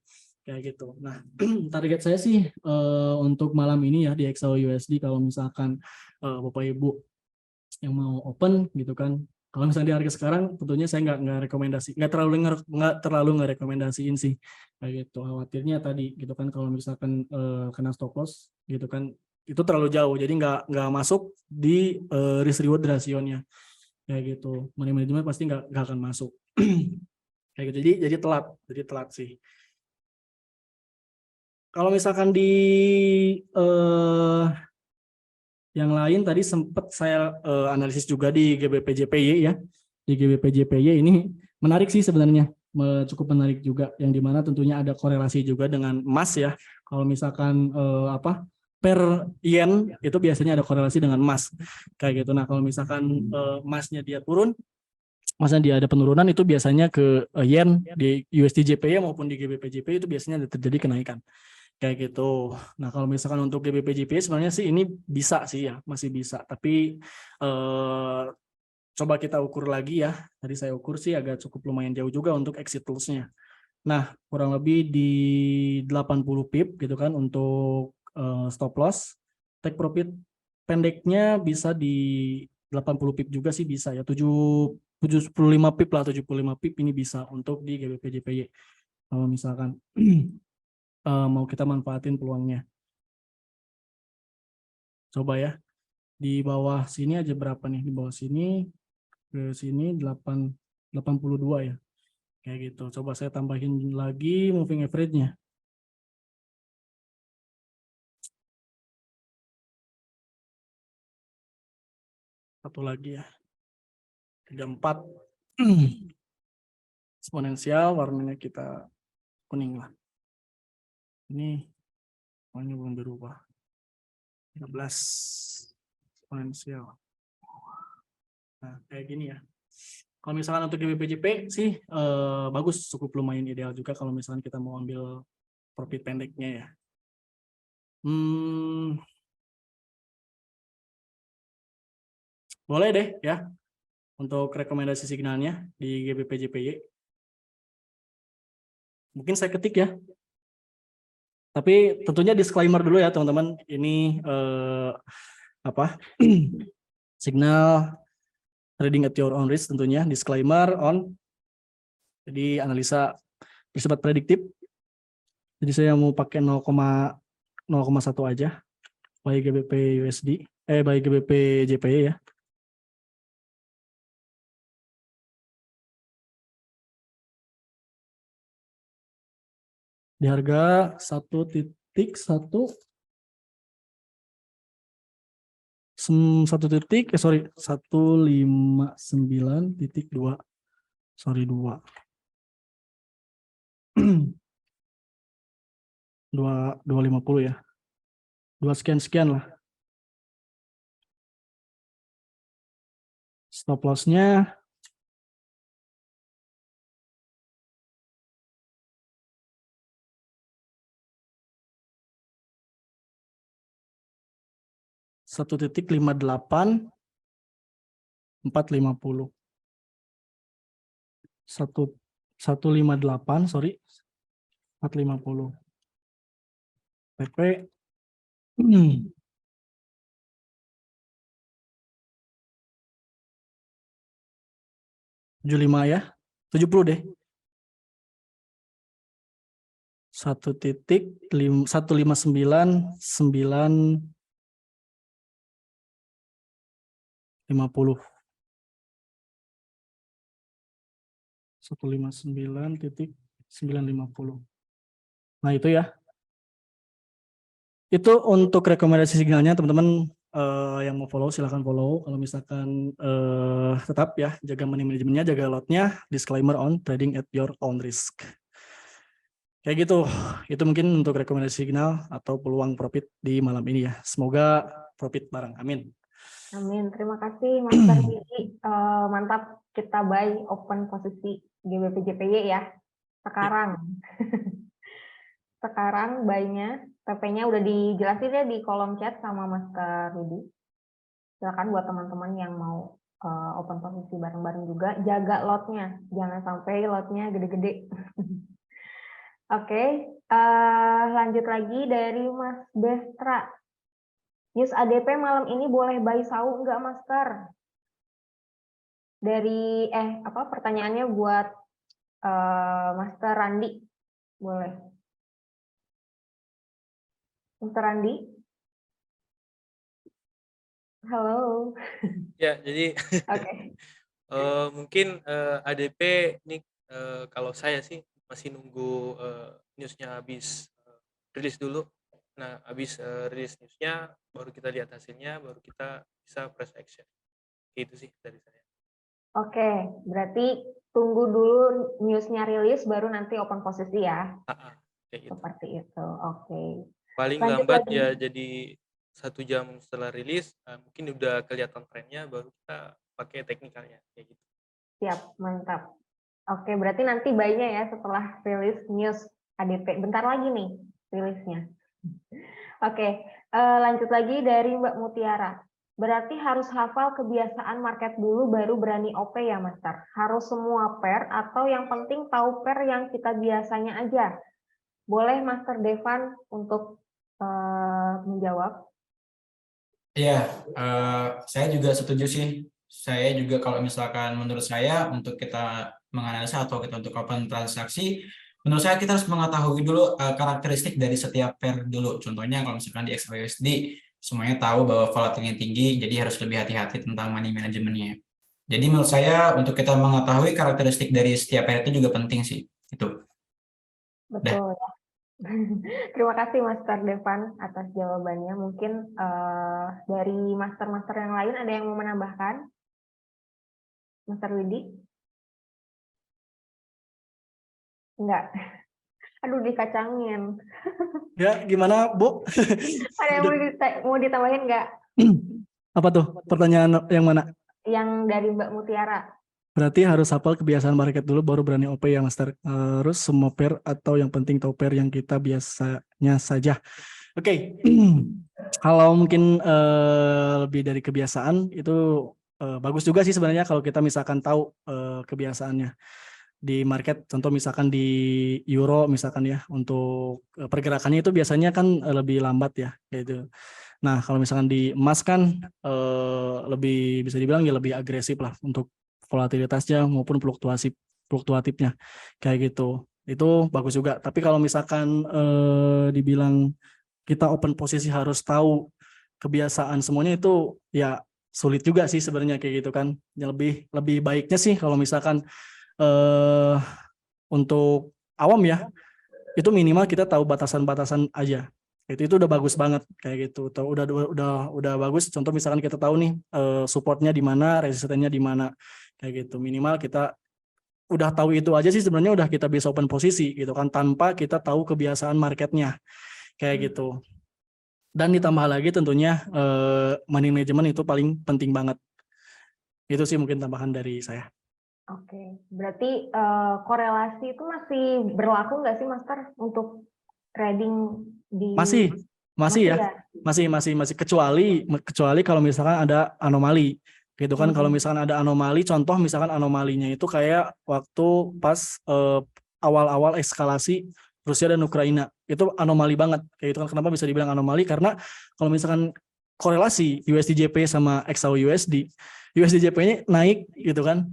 kayak gitu. Nah, target saya sih untuk malam ini ya di XAUUSD, kalau misalkan Bapak Ibu yang mau open gitu kan. Kalau misalnya di harga sekarang, tentunya saya nggak rekomendasi, nggak terlalu ngerekomendasiin sih kayak gitu. Khawatirnya tadi gitu kan, kalau misalkan kena stop loss gitu kan, itu terlalu jauh, jadi nggak masuk di risk reward rasionya kayak gitu. Money management pasti nggak akan masuk kayak gitu. Jadi telat sih. Kalau misalkan di yang lain tadi sempat saya analisis juga di GBP-JPY ya. Di GBP-JPY ini menarik sih sebenarnya, cukup menarik juga, yang dimana tentunya ada korelasi juga dengan emas ya. Kalau misalkan per yen itu biasanya ada korelasi dengan emas kayak gitu. Nah, kalau misalkan emasnya dia turun, masa dia ada penurunan, itu biasanya ke yen di USD-JPY maupun di GBP-JPY itu biasanya ada terjadi kenaikan kayak gitu. Nah, kalau misalkan untuk GBP-JPY sebenarnya sih ini bisa sih ya, masih bisa. Tapi coba kita ukur lagi ya. Tadi saya ukur sih agak cukup lumayan jauh juga untuk exit loss-nya. Nah, kurang lebih di 80 pip gitu kan untuk stop loss. Take profit pendeknya bisa di 80 pip juga sih bisa ya. 75 pip lah, 75 pip ini bisa untuk di GBP-JPY. Kalau misalkan mau kita manfaatin peluangnya. Coba ya, di bawah sini aja berapa nih? Di bawah sini ke sini 82 ya. Kayak gitu. Coba saya tambahin lagi moving average-nya. Satu lagi ya. 34. Eksponensial, warnanya kita kuning lah. Ini warnanya belum berubah. 13 eksponensial. Nah, kayak gini ya. Kalau misalkan untuk GBP-JP sih bagus, cukup lumayan ideal juga kalau misalkan kita mau ambil profit pendeknya ya. Boleh deh ya untuk rekomendasi signalnya di GBP-JPY. Mungkin saya ketik ya. Tapi tentunya disclaimer dulu ya teman-teman. Ini signal trading at your own risk, tentunya disclaimer on. Jadi analisa bersifat prediktif. Jadi saya mau pakai 0,1 aja by GBP USD, by GBP JPY ya. Di harga 1.1 159.2, sorry 2 250 ya, 2 sekian lah. Stop loss-nya 1.58 450. 158 sorry 450. PP 75 ya, 70 deh. 1.159.950. 159.950. Nah, itu ya. Itu untuk rekomendasi signalnya teman-teman yang mau follow silahkan follow. Kalau misalkan tetap ya jaga money manajemennya, jaga lotnya, disclaimer on trading at your own risk. Kayak gitu. Itu mungkin untuk rekomendasi signal atau peluang profit di malam ini ya. Semoga profit bareng. Amin. Amin. Terima kasih Mas Tarwidi. Mantap, kita buy open posisi GBP-JPY ya. Sekarang. Sekarang buy-nya, TP-nya udah dijelasin ya di kolom chat sama Mas Tarwidi. Silakan buat teman-teman yang mau open posisi bareng-bareng juga, jaga lotnya. Jangan sampai lotnya gede-gede. Oke, lanjut lagi dari Mas Destra. News ADP malam ini boleh buy sau nggak, Master? Dari pertanyaannya buat Master Randi, boleh. Master Randi, halo. Ya, jadi Oke. mungkin ADP ini kalau saya sih masih nunggu newsnya habis rilis dulu. Nah, habis rilis newsnya, baru kita lihat hasilnya, baru kita bisa press action. Itu sih dari saya. Oke, berarti tunggu dulu newsnya rilis, baru nanti open posisi ya. Kayak gitu. Seperti itu. Oke. Paling Lanjut lambat lagi. ya jadi 1 jam setelah rilis, mungkin udah kelihatan trennya, baru kita pakai teknikalnya kayak gitu. Siap, mantap. Oke, berarti nanti buy-nya ya setelah rilis news ADP. Bentar lagi nih rilisnya. Oke, lanjut lagi dari Mbak Mutiara. Berarti harus hafal kebiasaan market dulu baru berani OP ya, Master? Harus semua pair atau yang penting tahu pair yang kita biasanya aja? Boleh Master Devan untuk menjawab? Iya, saya juga setuju sih. Saya juga kalau misalkan menurut saya untuk kita menganalisa atau kita untuk open transaksi, menurut saya kita harus mengetahui dulu karakteristik dari setiap pair dulu. Contohnya kalau misalkan di XAUSD, semuanya tahu bahwa volatility tinggi, jadi harus lebih hati-hati tentang money manajemennya. Jadi menurut saya untuk kita mengetahui karakteristik dari setiap pair itu juga penting sih. Itu. Betul ya. Terima kasih Master Devan atas jawabannya. Mungkin dari master-master yang lain ada yang mau menambahkan? Master Widi? Enggak. Aduh, dikacangin. Ya, gimana, Bu? Ada yang mau ditambahin nggak? Apa tuh? Pertanyaan yang mana? Yang dari Mbak Mutiara. Berarti harus hafal kebiasaan market dulu baru berani OP ya, Master. Harus semua pair atau yang penting tahu pair yang kita biasanya saja. Oke. Kalau mungkin lebih dari kebiasaan itu bagus juga sih sebenarnya kalau kita misalkan tahu kebiasaannya di market. Contoh misalkan di euro misalkan ya, untuk pergerakannya itu biasanya kan lebih lambat ya, gitu. Nah, kalau misalkan di emas kan lebih bisa dibilang ya lebih agresif lah untuk volatilitasnya maupun fluktuatifnya kayak gitu. Itu bagus juga. Tapi kalau misalkan dibilang kita open posisi harus tahu kebiasaan semuanya, itu ya sulit juga sih sebenarnya kayak gitu kan. Ya lebih baiknya sih kalau misalkan untuk awam ya, itu minimal kita tahu batasan-batasan aja. Itu udah bagus banget kayak gitu. Udah bagus. Contoh misalkan kita tahu nih supportnya di mana, resistennya di mana kayak gitu. Minimal kita udah tahu itu aja sih sebenarnya udah kita bisa open posisi gitu kan, tanpa kita tahu kebiasaan marketnya kayak gitu. Dan ditambah lagi tentunya money management itu paling penting banget. Itu sih mungkin tambahan dari saya. Oke, berarti korelasi itu masih berlaku nggak sih, Master, untuk trading di... Masih ya, masih kecuali kalau misalkan ada anomali gitu kan. Kalau misalkan ada anomali, contoh misalkan anomalinya itu kayak waktu pas awal-awal eskalasi Rusia dan Ukraina, itu anomali banget kayak itu kan. Kenapa bisa dibilang anomali? Karena kalau misalkan korelasi USDJP sama XAUUSD, USDJP-nya naik gitu kan,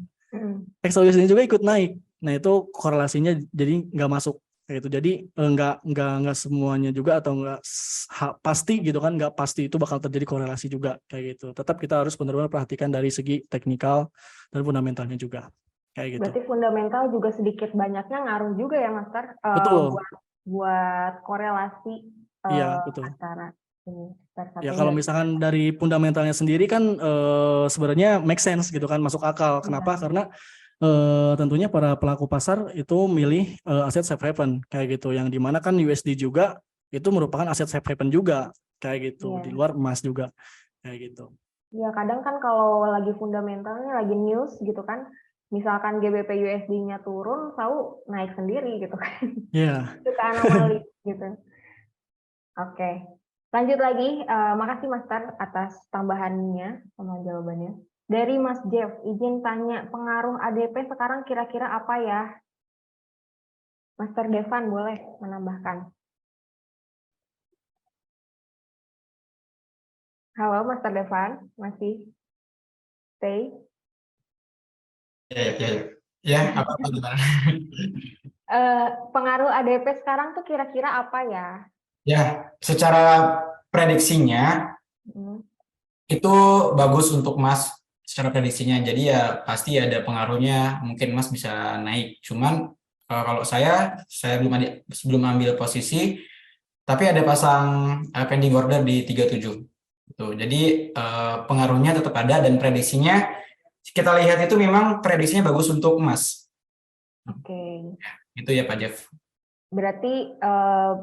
XAUUSD juga ikut naik. Nah itu korelasinya jadi nggak masuk kayak gitu. Jadi nggak semuanya juga, atau nggak pasti gitu kan, nggak pasti itu bakal terjadi korelasi juga kayak gitu. Tetap kita harus benar-benar perhatikan dari segi teknikal dan fundamentalnya juga kayak gitu. Berarti fundamental juga sedikit banyaknya ngaruh juga ya, Master, Betul. buat korelasi Iya, betul. antara ini. Ya kalau misalkan dari fundamentalnya sendiri kan sebenarnya make sense gitu kan, masuk akal. Kenapa? Karena tentunya para pelaku pasar itu milih aset safe haven kayak gitu, yang dimana kan USD juga itu merupakan aset safe haven juga kayak gitu, di luar emas juga kayak gitu. Ya kadang kan kalau lagi fundamentalnya lagi news gitu kan, misalkan GBP USD-nya turun, tahu naik sendiri gitu kan. Iya. Itu anomali gitu. Oke. Lanjut lagi, makasih Master atas tambahannya sama jawabannya. Dari Mas Jeff, izin tanya, pengaruh ADP sekarang kira-kira apa ya? Master Devan boleh menambahkan. Halo Master Devan, masih stay? Ya, apa gimana? Pengaruh ADP sekarang tuh kira-kira apa ya? Ya, secara prediksinya Hmm, itu bagus untuk emas secara prediksinya. Jadi ya pasti ada pengaruhnya. Mungkin emas bisa naik. Cuman kalau saya belum ambil posisi, tapi ada pasang pending order di 37. Gitu. Jadi pengaruhnya tetap ada dan prediksinya kita lihat itu memang prediksinya bagus untuk emas. Oke. Itu ya Pak Jeff. Berarti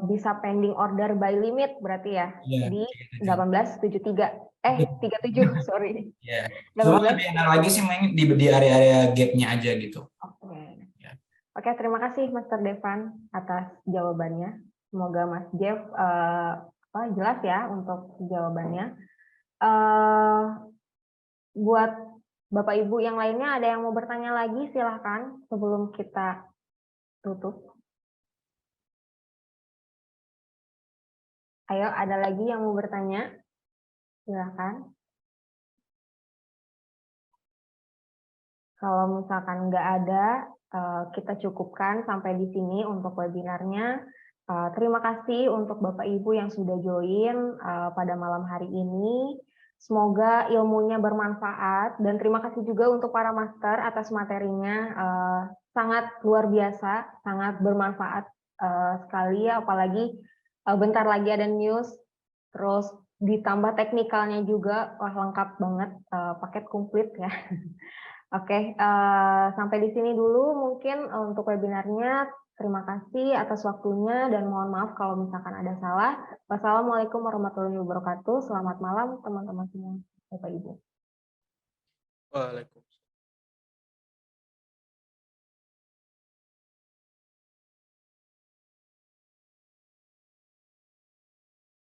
bisa pending order by limit berarti ya Iya, di 37. 37, sorry. Ya. Cuma lebih enak lagi sih main di area-area gap-nya aja gitu. Oke. Ya. Oke, terima kasih Master Devan atas jawabannya. Semoga Mas Jeff jelas ya untuk jawabannya. Buat Bapak Ibu yang lainnya ada yang mau bertanya lagi, silahkan sebelum kita tutup. Ayo, ada lagi yang mau bertanya? Silahkan. Kalau misalkan nggak ada, kita cukupkan sampai di sini untuk webinarnya. Terima kasih untuk Bapak Ibu yang sudah join pada malam hari ini. Semoga ilmunya bermanfaat dan terima kasih juga untuk para master atas materinya. Sangat luar biasa, sangat bermanfaat sekali ya, apalagi bentar lagi ada news, terus ditambah teknikalnya juga, wah lengkap banget, paket komplit ya. Oke, sampai di sini dulu mungkin untuk webinarnya. Terima kasih atas waktunya dan mohon maaf kalau misalkan ada salah. Wassalamualaikum warahmatullahi wabarakatuh. Selamat malam teman-teman semua, Bapak Ibu. Waalaikumsalam.